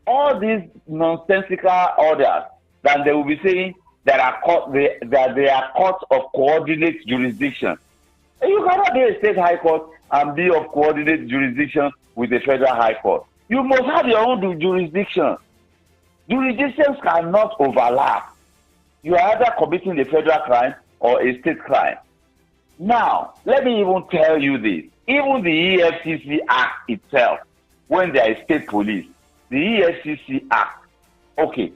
S14: All these nonsensical orders that they will be saying that they are courts of coordinate jurisdiction. You cannot be a state high court and be of coordinate jurisdiction with the federal high court. You must have your own jurisdiction. Jurisdictions cannot overlap. You are either committing a federal crime or a state crime. Now, let me even tell you this. Even the EFCC Act itself, when there is state police, the EFCC Act, okay,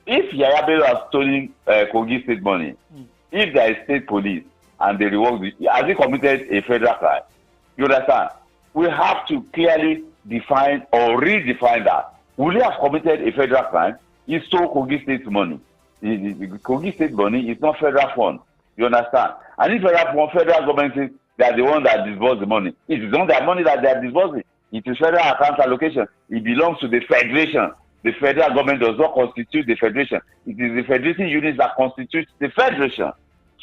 S14: if Yaya Bello has stolen Kogi state money, if there is state police and they rework it, has he committed a federal crime? You understand? We have to clearly define or redefine that. Will he have committed a federal crime? He stole Kogi state money. The Kogi state money is not federal fund. You understand? And if federal government says they are the one that disburse the money, it is not their money that they are disbursing. It is federal account allocation. It belongs to the federation. The federal government does not constitute the federation. It is the federating units that constitute the federation.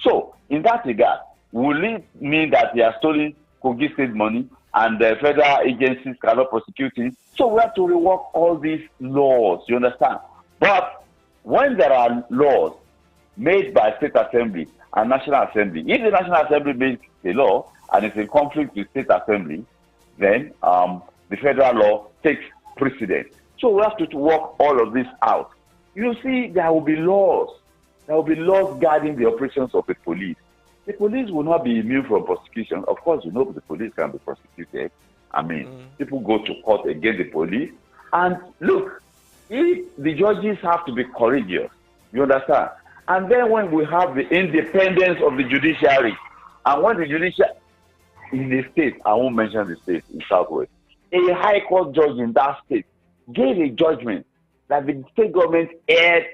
S14: So, in that regard, will it mean that he has stolen Kogi state money and the federal agencies cannot prosecute him? So we have to rework all these laws, you understand? But when there are laws made by state assembly and national assembly, if the national assembly makes a law and it's in conflict with state assembly, then the federal law takes precedence. So we have to work all of this out. You see, there will be laws. There will be laws guiding the operations of the police. The police will not be immune from prosecution. Of course, the police can be prosecuted. I mean, people go to court against the police. And look, the judges have to be courageous. You understand? And then when we have the independence of the judiciary, and when the judiciary in the state, I won't mention the state in Southwest, a high court judge in that state gave a judgment that the state government erred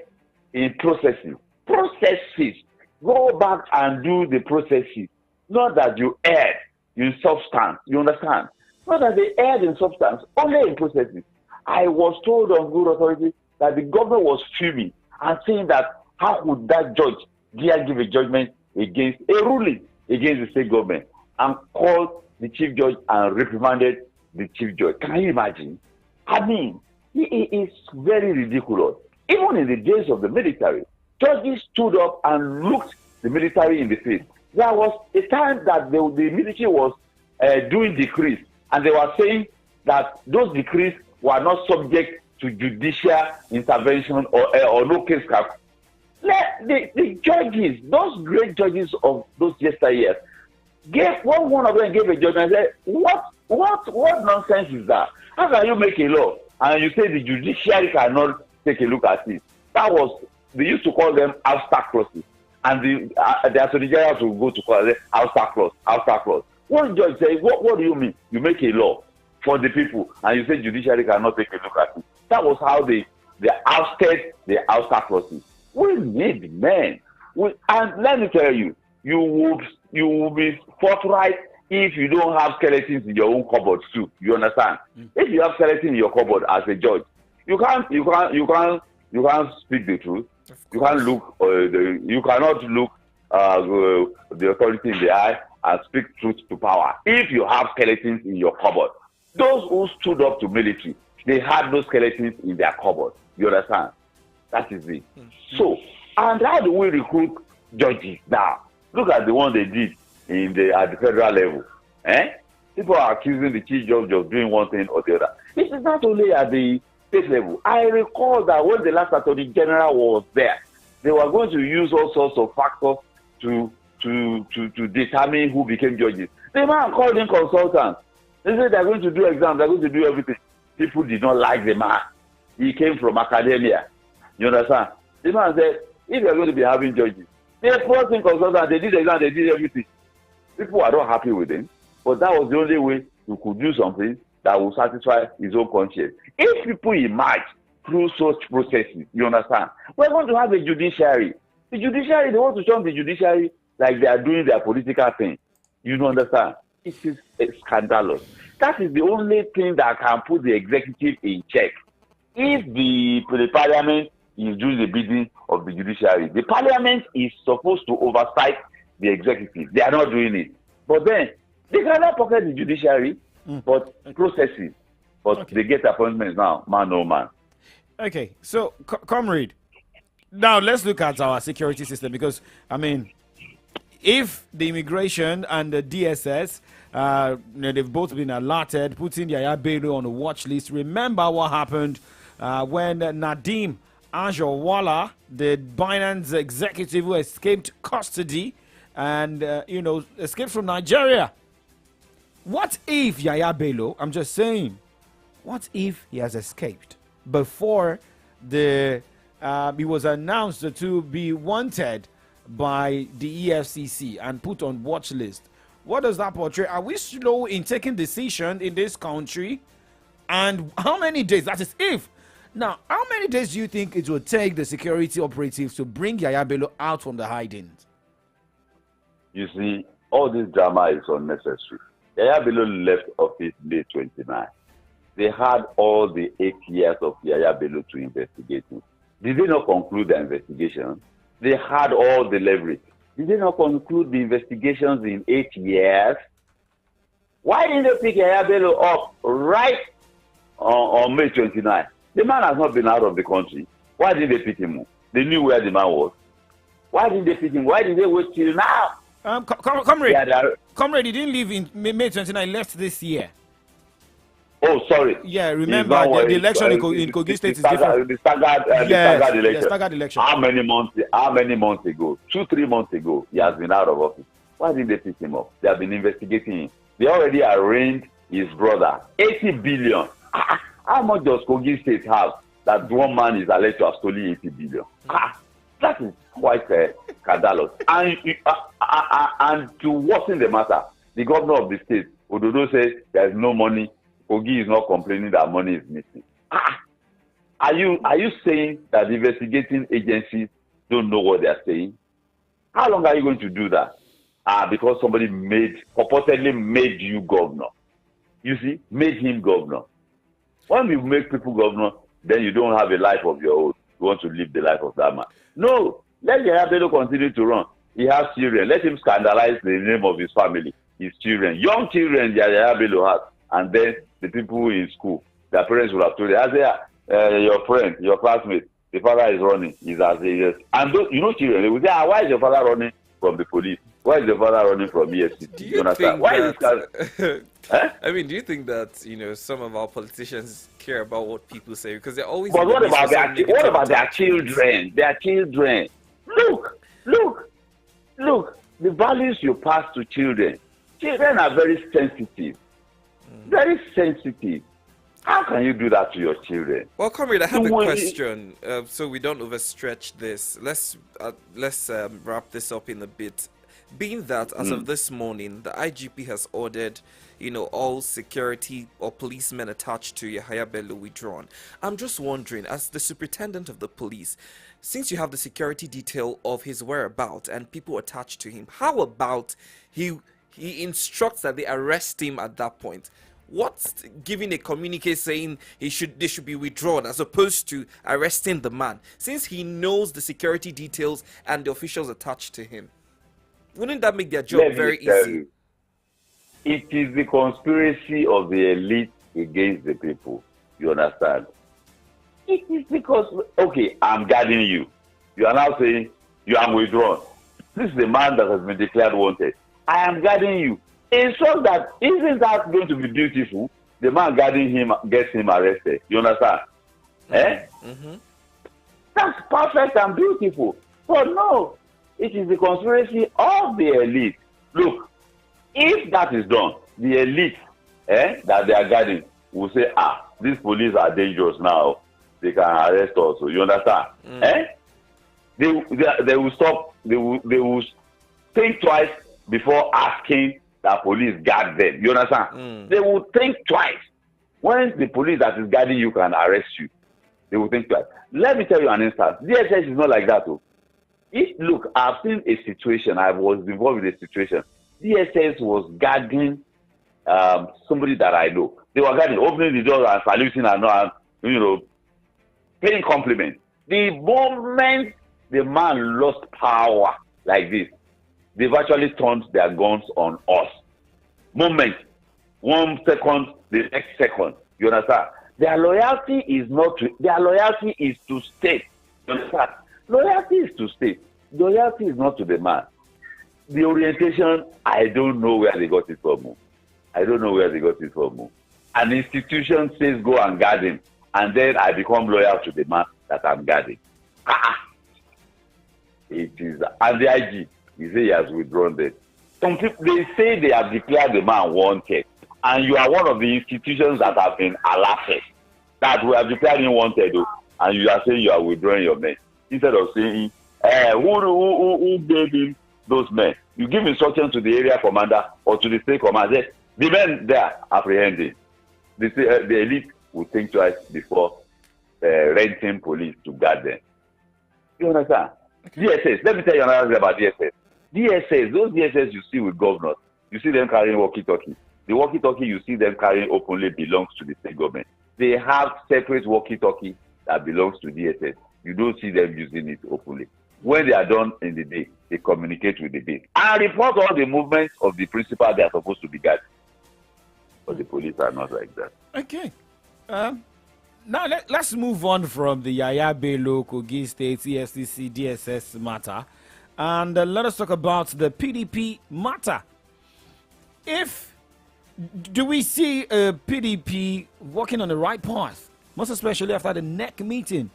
S14: in processes. Processes. Go back and do the processes. Not that you erred in substance. You understand? Not that they erred in substance, only in processes. I was told on good authority that the governor was fuming and saying that how could that judge dare give a judgment against a ruling against the state government, and called the chief judge and reprimanded the chief judge. Can you imagine? I mean, it is very ridiculous. Even in the days of the military, judges stood up and looked the military in the face. There was a time that the military was doing decrees, and they were saying that those decrees were not subject to judicial intervention or no case cap. Let the judges, those great judges of those yesteryears, one of them gave a judgment and said, what nonsense is that? How can you make a law and you say the judiciary cannot take a look at it? They used to call them ouster clauses, and the attorney general will go to call it ouster clause. One judge said, what do you mean? You make a law for the people and you say judiciary cannot take a look at it. That was how they ousted the ouster clauses. We need men. And let me tell you, you will be forthright if you don't have skeletons in your own cupboard too. You understand? If you have skeletons in your cupboard as a judge, you can't speak the truth. You can't look. You cannot look the authority in the eye and speak truth to power. If you have skeletons in your cupboard, those who stood up to military, they had those skeletons in their cupboard. You understand? That is it. So, and how do we recruit judges now? Look at the one they did at the federal level. People are accusing the chief judge of doing one thing or the other. This is not only at the state level. I recall that when the last attorney general was there, they were going to use all sorts of factors to determine who became judges. The man called in consultants. They said they're going to do exams, they're going to do everything. People did not like the man. He came from academia. You understand? The man said, if you're going to be having judges, they first in consultants, they did exams, they did everything. People are not happy with him, but that was the only way you could do something that will satisfy his own conscience. If people emerge through such processes, you understand, we're going to have a judiciary. The judiciary, they want to shun the judiciary like they are doing their political thing. You don't understand? It is scandalous. That is the only thing that can put the executive in check. If the parliament is doing the bidding of the judiciary, the parliament is supposed to oversight the executive. They are not doing it. But then, they cannot pocket the judiciary, but processes. But they get appointments now, man oh man.
S1: Okay, so, comrade, now let's look at our security system because, I mean, if the immigration and the DSS, they've both been alerted, putting Yaya Bello on the watch list. Remember what happened when Nadeem Anjarwalla, the Binance executive who escaped custody and, escaped from Nigeria. What if Yaya Bello, I'm just saying, what if he has escaped before he was announced to be wanted by the EFCC and put on watch list? What does that portray? Are we slow in taking decision in this country? And how many days? That is if. Now, how many days do you think it will take the security operatives to bring Yaya Bello out from the hidings?
S14: You see, all this drama is unnecessary. Yaya Bello left office May 29. They had all the 8 years of Yaya Bello to investigate him. Did they not conclude the investigation? They had all the leverage. Did they not conclude the investigations in 8 years? Why didn't they pick Yaya Bello up right on May 29? The man has not been out of the country. Why didn't they pick him up? They knew where the man was. Why didn't they pick him? Why did they wait till now?
S1: Comrade, he didn't leave in May 29, left this year.
S14: Oh, sorry.
S1: Yeah, remember the election in Kogi State is different.
S14: The staggered election.
S1: Staggered election.
S14: How many months ago? 2-3 months ago, he has been out of office. Why didn't they pick him up? They have been investigating him. They already arraigned his brother. 80 billion. How much does Kogi State have that one man is alleged to have stolen 80 billion? That is quite scandalous. And to worsen the matter, the governor of the state, Ododo, says there is no money. Kogi is not complaining that money is missing. Are you saying that the investigating agencies don't know what they are saying? How long are you going to do that? Because somebody purportedly made you governor. You see, made him governor. When you make people governor, then you don't have a life of your own. You want to live the life of that man. No, let Yaya Bello continue to run. He has children. Let him scandalize the name of his family, his children. Young children Yaya Bello has. And then the people in school, their parents will have told you, your friend, your classmate, the father is running. He's as yes. And those, children, they will say, why is your father running from the police? Why is the father running from EFCC?
S11: Do you think I mean, do you think that some of our politicians care about what people say because they're always?
S14: But what about their children? Their children. Look. The values you pass to children. Children are very sensitive. Very sensitive. How can you do that to your children?
S11: Well, comrade, I have a question, so we don't overstretch this. Let's wrap this up in a bit. Being that, as of this morning, the IGP has ordered, all security or policemen attached to Yahaya Bello withdrawn. I'm just wondering, as the superintendent of the police, since you have the security detail of his whereabouts and people attached to him, how about he instructs that they arrest him at that point? What's giving a communique saying they should be withdrawn as opposed to arresting the man, since he knows the security details and the officials attached to him? Wouldn't that make their job very easy?
S14: It is the conspiracy of the elite against the people. You understand? It is because, okay, I'm guarding you. You are now saying you are withdrawn. This is the man that has been declared wanted. I am guarding you. It's so that, isn't that going to be beautiful? The man guarding him gets him arrested. You understand? That's perfect and beautiful. But no, it is the conspiracy of the elite. Look, if that is done, the elite that they are guarding will say, these police are dangerous now. They can arrest us. You understand? They will stop. They will think twice before asking that police guard them. You understand? They will think twice. When the police that is guarding you can arrest you, they will think twice. Let me tell you an instance. DSS is not like that, though. Look, I've seen a situation. I was involved in a situation. DSS was guarding somebody that I know. They were guarding, opening the door and saluting and paying compliments. The moment the man lost power like this, they've actually turned their guns on us. Moment, 1 second, the next second. You understand? Their loyalty is to state. You understand? Loyalty is to state. Loyalty is not to the man. The orientation, I don't know where they got it from. An institution says go and guard him, and then I become loyal to the man that I'm guarding. It is, and the IG, he say he has withdrawn them. Some people, they say they have declared the man wanted, and you are one of the institutions that have been alerted that we have declared him wanted, and you are saying you are withdrawing your men. Instead of saying, who gave him those men? You give instruction to the area commander or to the state commander. The men there apprehending. The elite will think twice before renting police to guard them. You understand? Okay. DSS, let me tell you another thing about DSS. Those DSS you see with governors, you see them carrying walkie-talkie. The walkie-talkie you see them carrying openly belongs to the state government. They have separate walkie-talkie that belongs to DSS. You don't see them using it openly. When they are done in the day, they communicate with the base and report all the movements of the principal they are supposed to be guarding. But the police are not like that.
S1: Okay. Now let's move on from the Yahaya Bello, Kogi State, ESTC, DSS matter, and let us talk about the PDP matter. Do we see a PDP walking on the right path, most especially after the NEC meeting?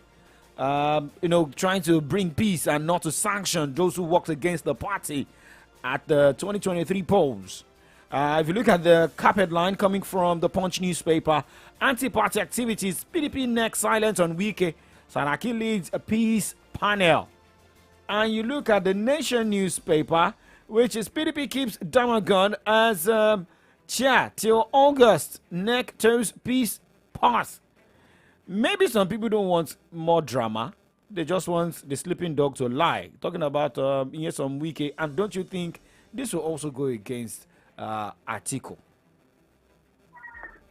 S1: Trying to bring peace and not to sanction those who worked against the party at the 2023 polls. If you look at the carpet line coming from the Punch newspaper, anti-party activities, PDP NEC silent on Wike, Saraki leads a peace panel. And you look at the Nation newspaper, which is PDP keeps Damagun as chair till August, NEC toes peace path. Maybe some people don't want more drama. They just want the sleeping dog to lie. Talking about some Wike, and don't you think this will also go against Atiku?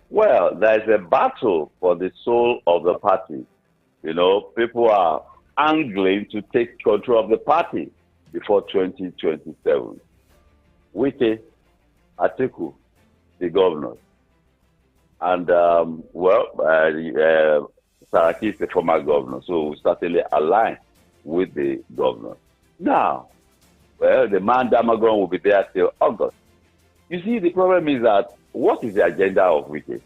S14: Well, there's a battle for the soul of the party. People are angling to take control of the party before 2027. Wike, Atiku, the governor. And, Saraki is the former governor, so we certainly align with the governor. Now, well, the man Damagon will be there till August. You see, the problem is that what is the agenda of Wike?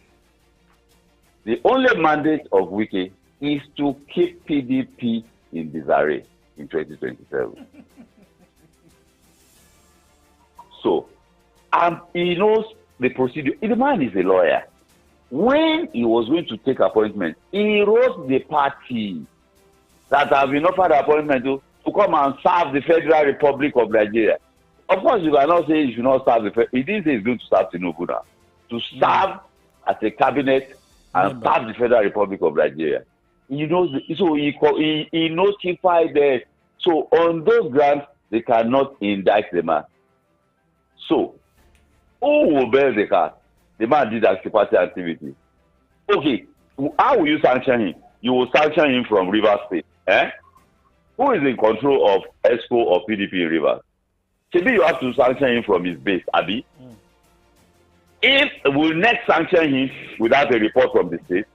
S14: The only mandate of Wike is to keep PDP in disarray in 2027. So, he knows the procedure. The man is a lawyer. When he was going to take appointment, he wrote the party that have been offered appointment to come and serve the Federal Republic of Nigeria. Of course, you cannot say you should not serve the Federal. He didn't say he's going to serve Tinubu now. To serve as a cabinet and serve the Federal Republic of Nigeria. He knows, so he notified them. So on those grounds, they cannot indict the man. So, who will bear the car? The man did party activity. Okay, how will you sanction him? You will sanction him from Rivers State. Who is in control of ESCO or PDP in Rivers? Maybe you have to sanction him from his base, Abi. If we'll next sanction him without a report from the state,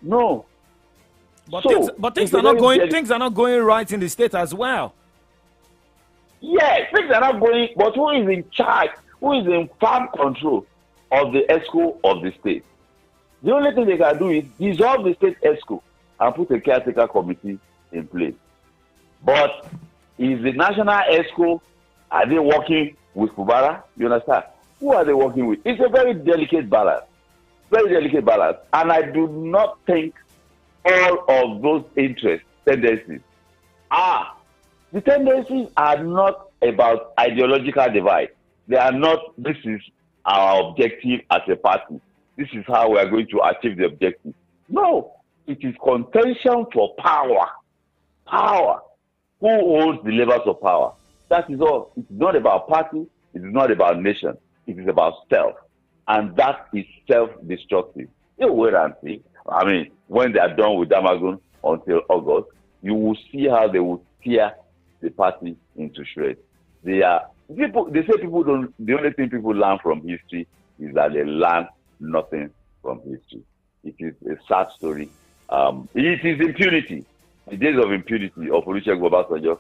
S14: no.
S1: But,
S14: so,
S1: things are not going. Things are not going right in the state as well.
S14: Yes, things are not going. But who is in charge? Who is in firm control of the ESCO of the state? The only thing they can do is dissolve the state ESCO and put a caretaker committee in place. But is the national ESCO, are they working with Fubara? You understand? Who are they working with? It's a very delicate balance. Very delicate balance. And I do not think all of those interest tendencies are. The tendencies are not about ideological divide. They are not, this is our objective as a party. This is how we are going to achieve the objective. No, it is contention for power. Power. Who holds the levers of power? That is all. It's not about party. It is not about nation. It is about self. And that is self-destructive. You wait and see. I mean, when they are done with Damagun until August, you will see how they will tear the party into shreds. They say people don't, the only thing people learn from history is that they learn nothing from history. It is a sad story. It is impunity. The days of impunity of Olusegun Obasanjo,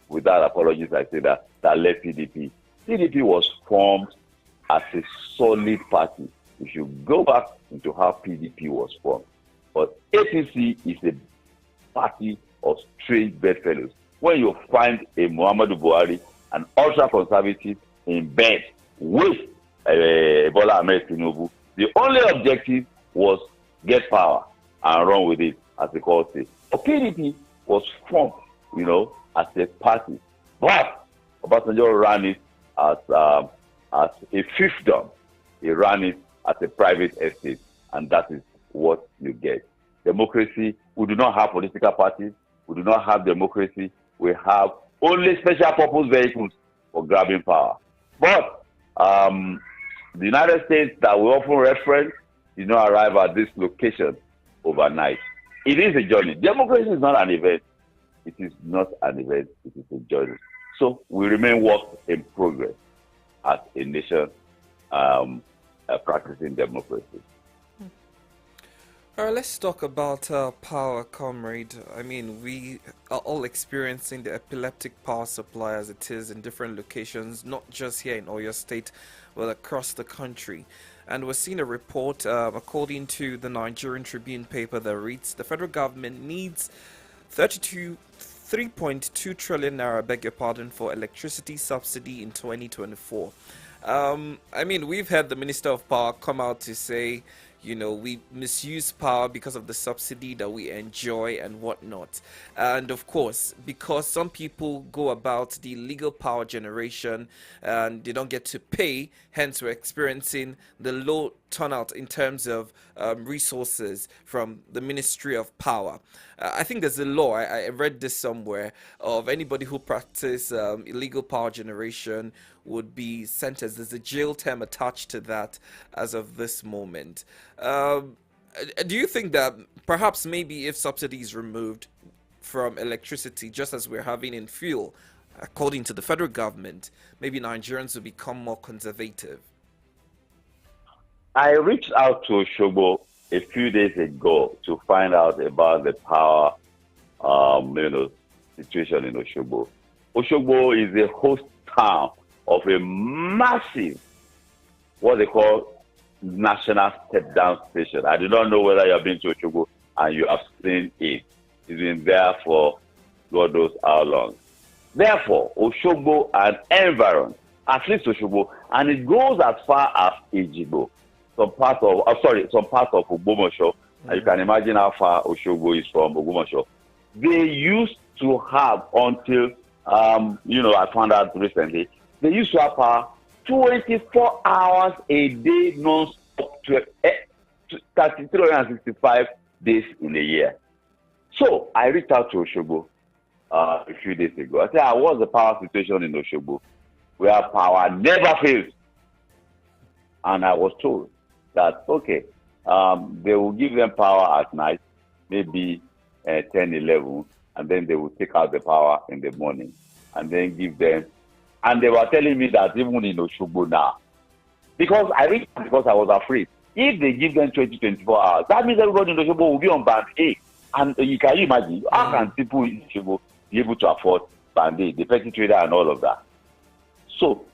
S14: without apologies, I say that led PDP. PDP was formed as a solid party. If you go back into how PDP was formed. But APC is a party of strange bedfellows. When you find a Muhammadu Buhari, an ultra-conservative, in bed with Bola Ahmed Tinubu, the only objective was get power and run with it, as they call it. PDP was formed, as a party. But Obasanjo ran it as a fiefdom. He ran it as a private estate, and that is what you get. Democracy, we do not have political parties. We do not have democracy. We have only special purpose vehicles for grabbing power. But the United States that we often reference did not arrive at this location overnight. It is a journey. Democracy is not an event. It is not an event. It is a journey. So we remain work in progress as a nation practicing democracy.
S11: All right, let's talk about power, comrade. I mean, we are all experiencing the epileptic power supply as it is in different locations, not just here in Oyo State, but across the country. And we're seeing a report, according to the Nigerian Tribune paper, that reads, the federal government needs 3.2 trillion naira, beg your pardon, for electricity subsidy in 2024. I mean, we've had the Minister of Power come out to say, we misuse power because of the subsidy that we enjoy and whatnot. And of course, because some people go about the illegal power generation and they don't get to pay, hence we're experiencing the low turnout in terms of resources from the Ministry of Power. I think there's a law, I read this somewhere, of anybody who practices illegal power generation would be sentenced. There's a jail term attached to that as of this moment. Do you think that perhaps maybe if subsidy is removed from electricity, just as we're having in fuel, according to the federal government, maybe Nigerians will become more conservative?
S14: I reached out to Osogbo a few days ago to find out about the power situation in Osogbo. Osogbo is a host town of a massive, what they call national step-down station. I do not know whether you have been to Osogbo and you have seen it. It's been there for God knows how long. Therefore, Osogbo and environs, at least Osogbo, and it goes as far as Ejigbo, some part of Ogbomoso, and you can imagine how far Osogbo is from Ogbomoso. They used to have until, I found out recently, they used to have power 24 hours a day, non-stop, 365 days in a year. So I reached out to Osogbo a few days ago. I said, what's the power situation in Osogbo, where power never fails? And I was told that, okay, they will give them power at night, maybe 10, 11, and then they will take out the power in the morning, and then give them. And they were telling me that even in Osogbo now, because I was afraid, if they give them 24 hours, that means everybody in Osogbo will be on band A. And you can imagine, how can people in Osogbo be able to afford band A, the petty trader and all of that? So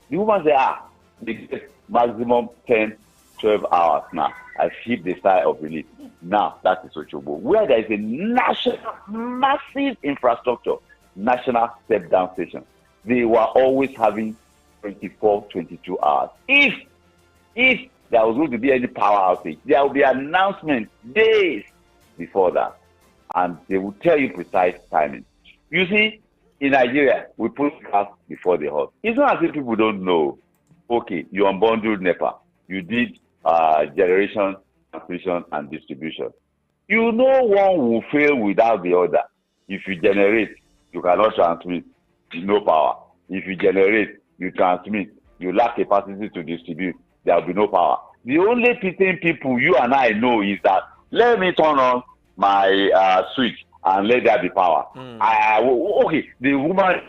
S14: the woman said, they get maximum 10, 12 hours now. I feel the sigh of relief. Now that is Osogbo, where there is a national, massive infrastructure, national step-down station. They were always having 24, 22 hours. If there was going to be any power outage, there will be announcement days before that, and they will tell you precise timing. You see, in Nigeria, we put gas before the horse. It's not as if people don't know. Okay, you unbundled NEPA, you did generation, transmission, and distribution. You know one will fail without the other. If you generate, you cannot transmit, no power. If you generate, you transmit, you lack capacity to distribute, there will be no power. The only thing people, you and I know, is that let me turn on my switch and let there be power. Okay, the woman,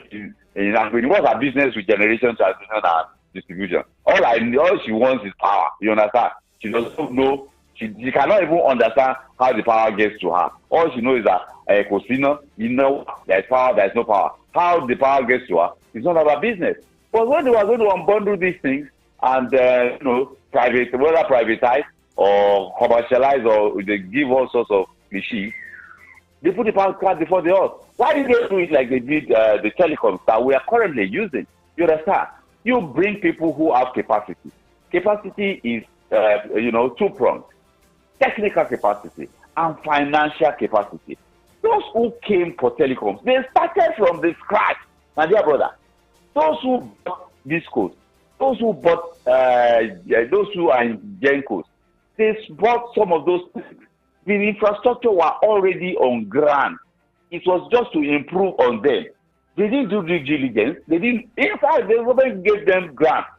S14: what's her business with generation, transmission, and distribution? All she wants is power. You understand? She doesn't know. She cannot even understand how the power gets to her. All she knows is that Cosino, there's power, there's no power. How the power gets to her is none of our business. But when they were going to unbundle these things and whether privatize or commercialize or they give all sorts of cliches, they put the power card before the horse. Why did they do it like they did the telecoms that we are currently using? You understand? You bring people who have capacity. Capacity is, two-pronged. Technical capacity and financial capacity. Those who came for telecoms, they started from the scratch, my dear brother. Those who bought Discos, those who bought, those who are in Gencos, they bought some of those things. The infrastructure were already on ground. It was just to improve on them. They didn't do due diligence. They didn't. In fact, the government gave them grants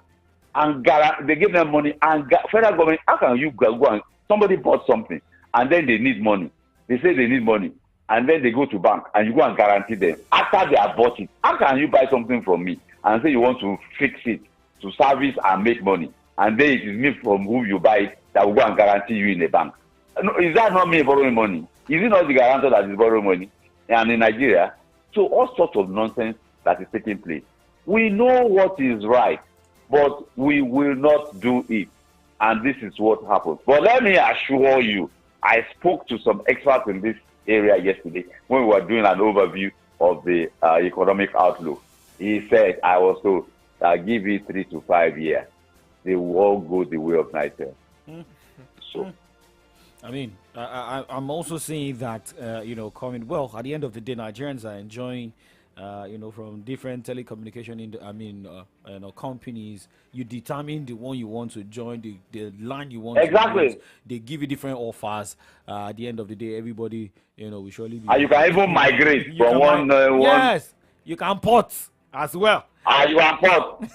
S14: and they gave them money. And federal government, how can you go and somebody bought something and then they need money? They say they need money. And then they go to bank and you go and guarantee them. After they have bought it, how can you buy something from me and say you want to fix it, to service and make money? And then it is me from whom you buy it that will go and guarantee you in a bank. No, is that not me borrowing money? Is it not the guarantor that is borrowing money? And in Nigeria, so all sorts of nonsense that is taking place. We know what is right, but we will not do it. And this is what happens. But let me assure you, I spoke to some experts in this area yesterday when we were doing an overview of the economic outlook. He said, I was told, give it 3 to 5 years. They will all go the way of Nigeria. So,
S1: I mean, I'm also seeing that, coming, well, at the end of the day, Nigerians are enjoying, from different telecommunication, companies. You determine the one you want to join, the line you want to use. They give you different offers. At the end of the day, everybody, will surely be.
S14: And you can even migrate from one.
S1: Yes, you can port as well.
S14: You can port.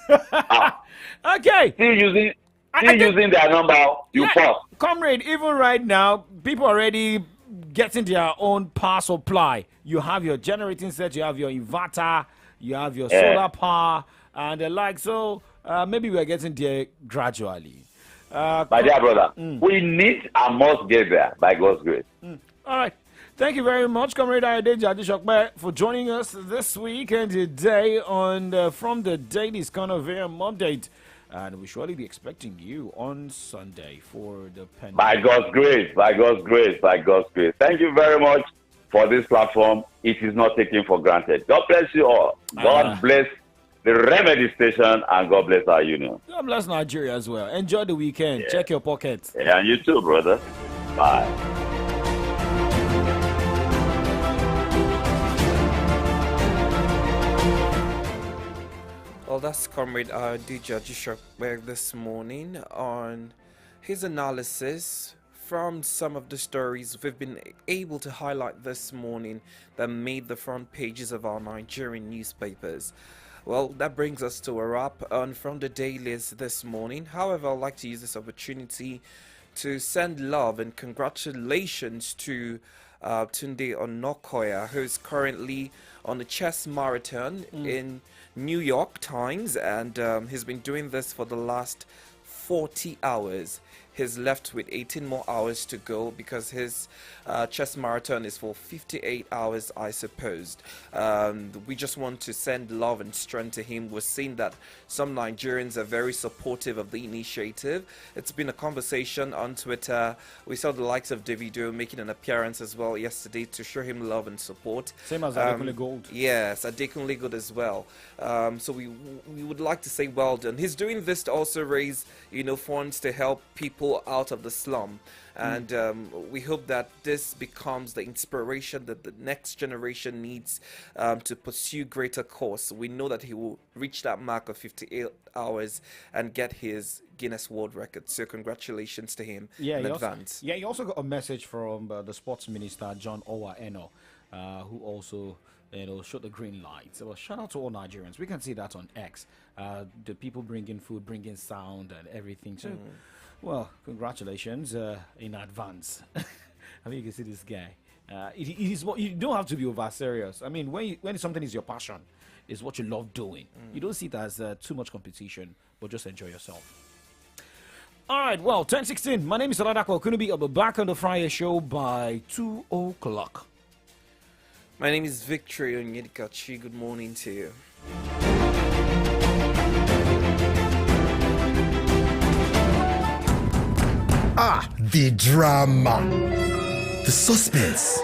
S1: Okay.
S14: Still using their number, you port.
S1: Comrade, even right now, people already getting their own power supply. You have your generating set, you have your inverter, you have your solar power, and the like. So maybe we're getting there gradually.
S14: My dear brother, we need and must get there by God's grace.
S1: All right. Thank you very much, Comrade Adeji Adeshokbe, for joining us this week and today on From the Daily's Connovarium update. And we surely be expecting you on Sunday for the pen.
S14: By God's grace, by God's grace, by God's grace. Thank you very much for this platform. It is not taken for granted. God bless you all. God bless the Remedy Station, and God bless our union.
S1: God bless Nigeria as well. Enjoy the weekend. Yeah. Check your pockets.
S14: Yeah, and you too, brother. Bye.
S11: Well, that's Comrade DJ Adeshokbe this morning on his analysis from some of the stories we've been able to highlight this morning that made the front pages of our Nigerian newspapers. Well, that brings us to a wrap on From the Dailies this morning. However, I'd like to use this opportunity to send love and congratulations to Tunde Onokoya, who's currently on the chess marathon in New York Times, and he's been doing this for the last 40 hours. He's left with 18 more hours to go because his chess marathon is for 58 hours, I suppose. We just want to send love and strength to him. We're seeing that some Nigerians are very supportive of the initiative. It's been a conversation on Twitter. We saw the likes of Davido making an appearance as well yesterday to show him love and support.
S1: Same as Adekunle Gold.
S11: Yes, Adekunle Gold as well. So we would like to say well done. He's doing this to also raise, funds to help people out of the slum, and we hope that this becomes the inspiration that the next generation needs to pursue greater cause. We know that he will reach that mark of 58 hours and get his Guinness World Record. So congratulations to him in advance.
S1: He also got a message from the sports minister John Owa Eno, who also showed the green light. So shout out to all Nigerians. We can see that on X. The people bringing food, bringing sound and everything. So, well, congratulations in advance. I mean, you can see this guy. It is what you don't have to be over serious. I mean, when something is your passion, is what you love doing. You don't see it as too much competition, but just enjoy yourself. All right, well, 10:16. My name is Oladako Okunubi. I'll be back on the Friday show by 2 o'clock.
S11: My name is Victory Onyedikachi. Good morning to you.
S3: The drama, the suspense,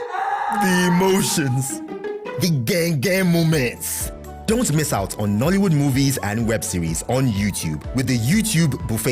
S3: the emotions, the gang moments. Don't miss out on Nollywood movies and web series on YouTube with the YouTube Buffet